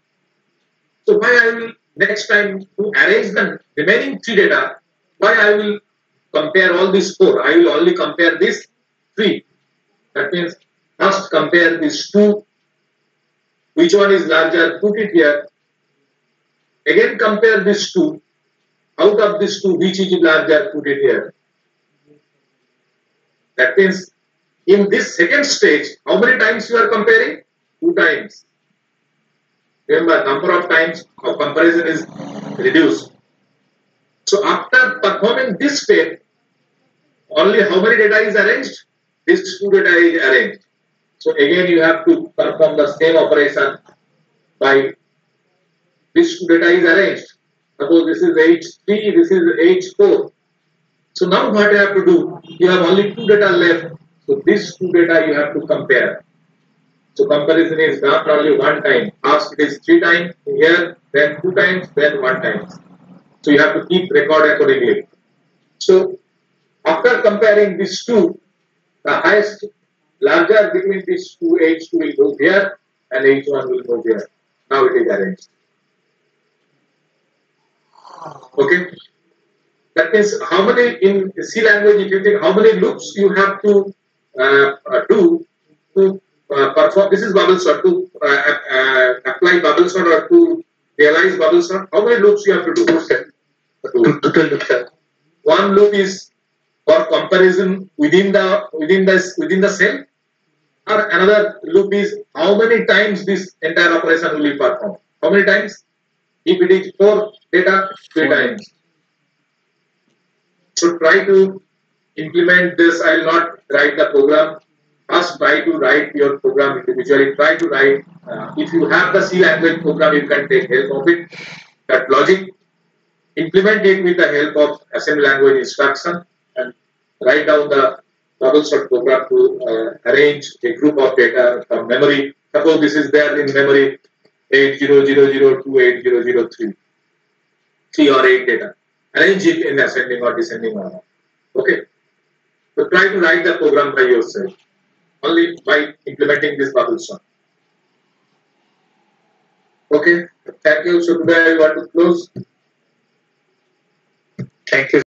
So why I will next time to arrange the remaining 3 data, why I will compare all these 4? I will only compare this 3. That means first compare these 2. Which one is larger? Put it here. Again compare these two. Out of these two, which is larger? Put it here. That means in this second stage, how many times you are comparing? 2 times. Remember, number of times of comparison is reduced. So after performing this step, only how many data is arranged? This 2 data is arranged. So again you have to perform the same operation by this 2 data is arranged. Suppose this is H3, this is H4. So now what you have to do? You have only 2 data left. So these 2 data you have to compare. So comparison is not only 1 time. First it is 3 times here, then 2 times, then 1 time. So you have to keep record accordingly. So after comparing these two, the highest larger between these two, H2 will move here and H1 will move here. Now it is arranged. Okay. That means how many in C language, if you think how many loops you have to do to perform, this is bubble sort, to apply bubble sort or to realize bubble sort, how many loops you have to do? Total loops, sir. One loop is for comparison within the cell, or another loop is how many times this entire operation will be performed. How many times? If it is 4 data, 3 times. So try to implement this. I will not write the program. First try to write your program individually. Try to write. If you have the C language program, you can take help of it. That logic, implement it with the help of assembly language instruction and write down the bubble sort program to arrange a group of data from memory. Suppose this is there in memory 8000 to 8003. 3 or 8 data. Arrange it in ascending or descending order. Okay. So try to write the program by yourself. Only by implementing this bubble sort. Okay. Thank you. So today I want to close. Thank you.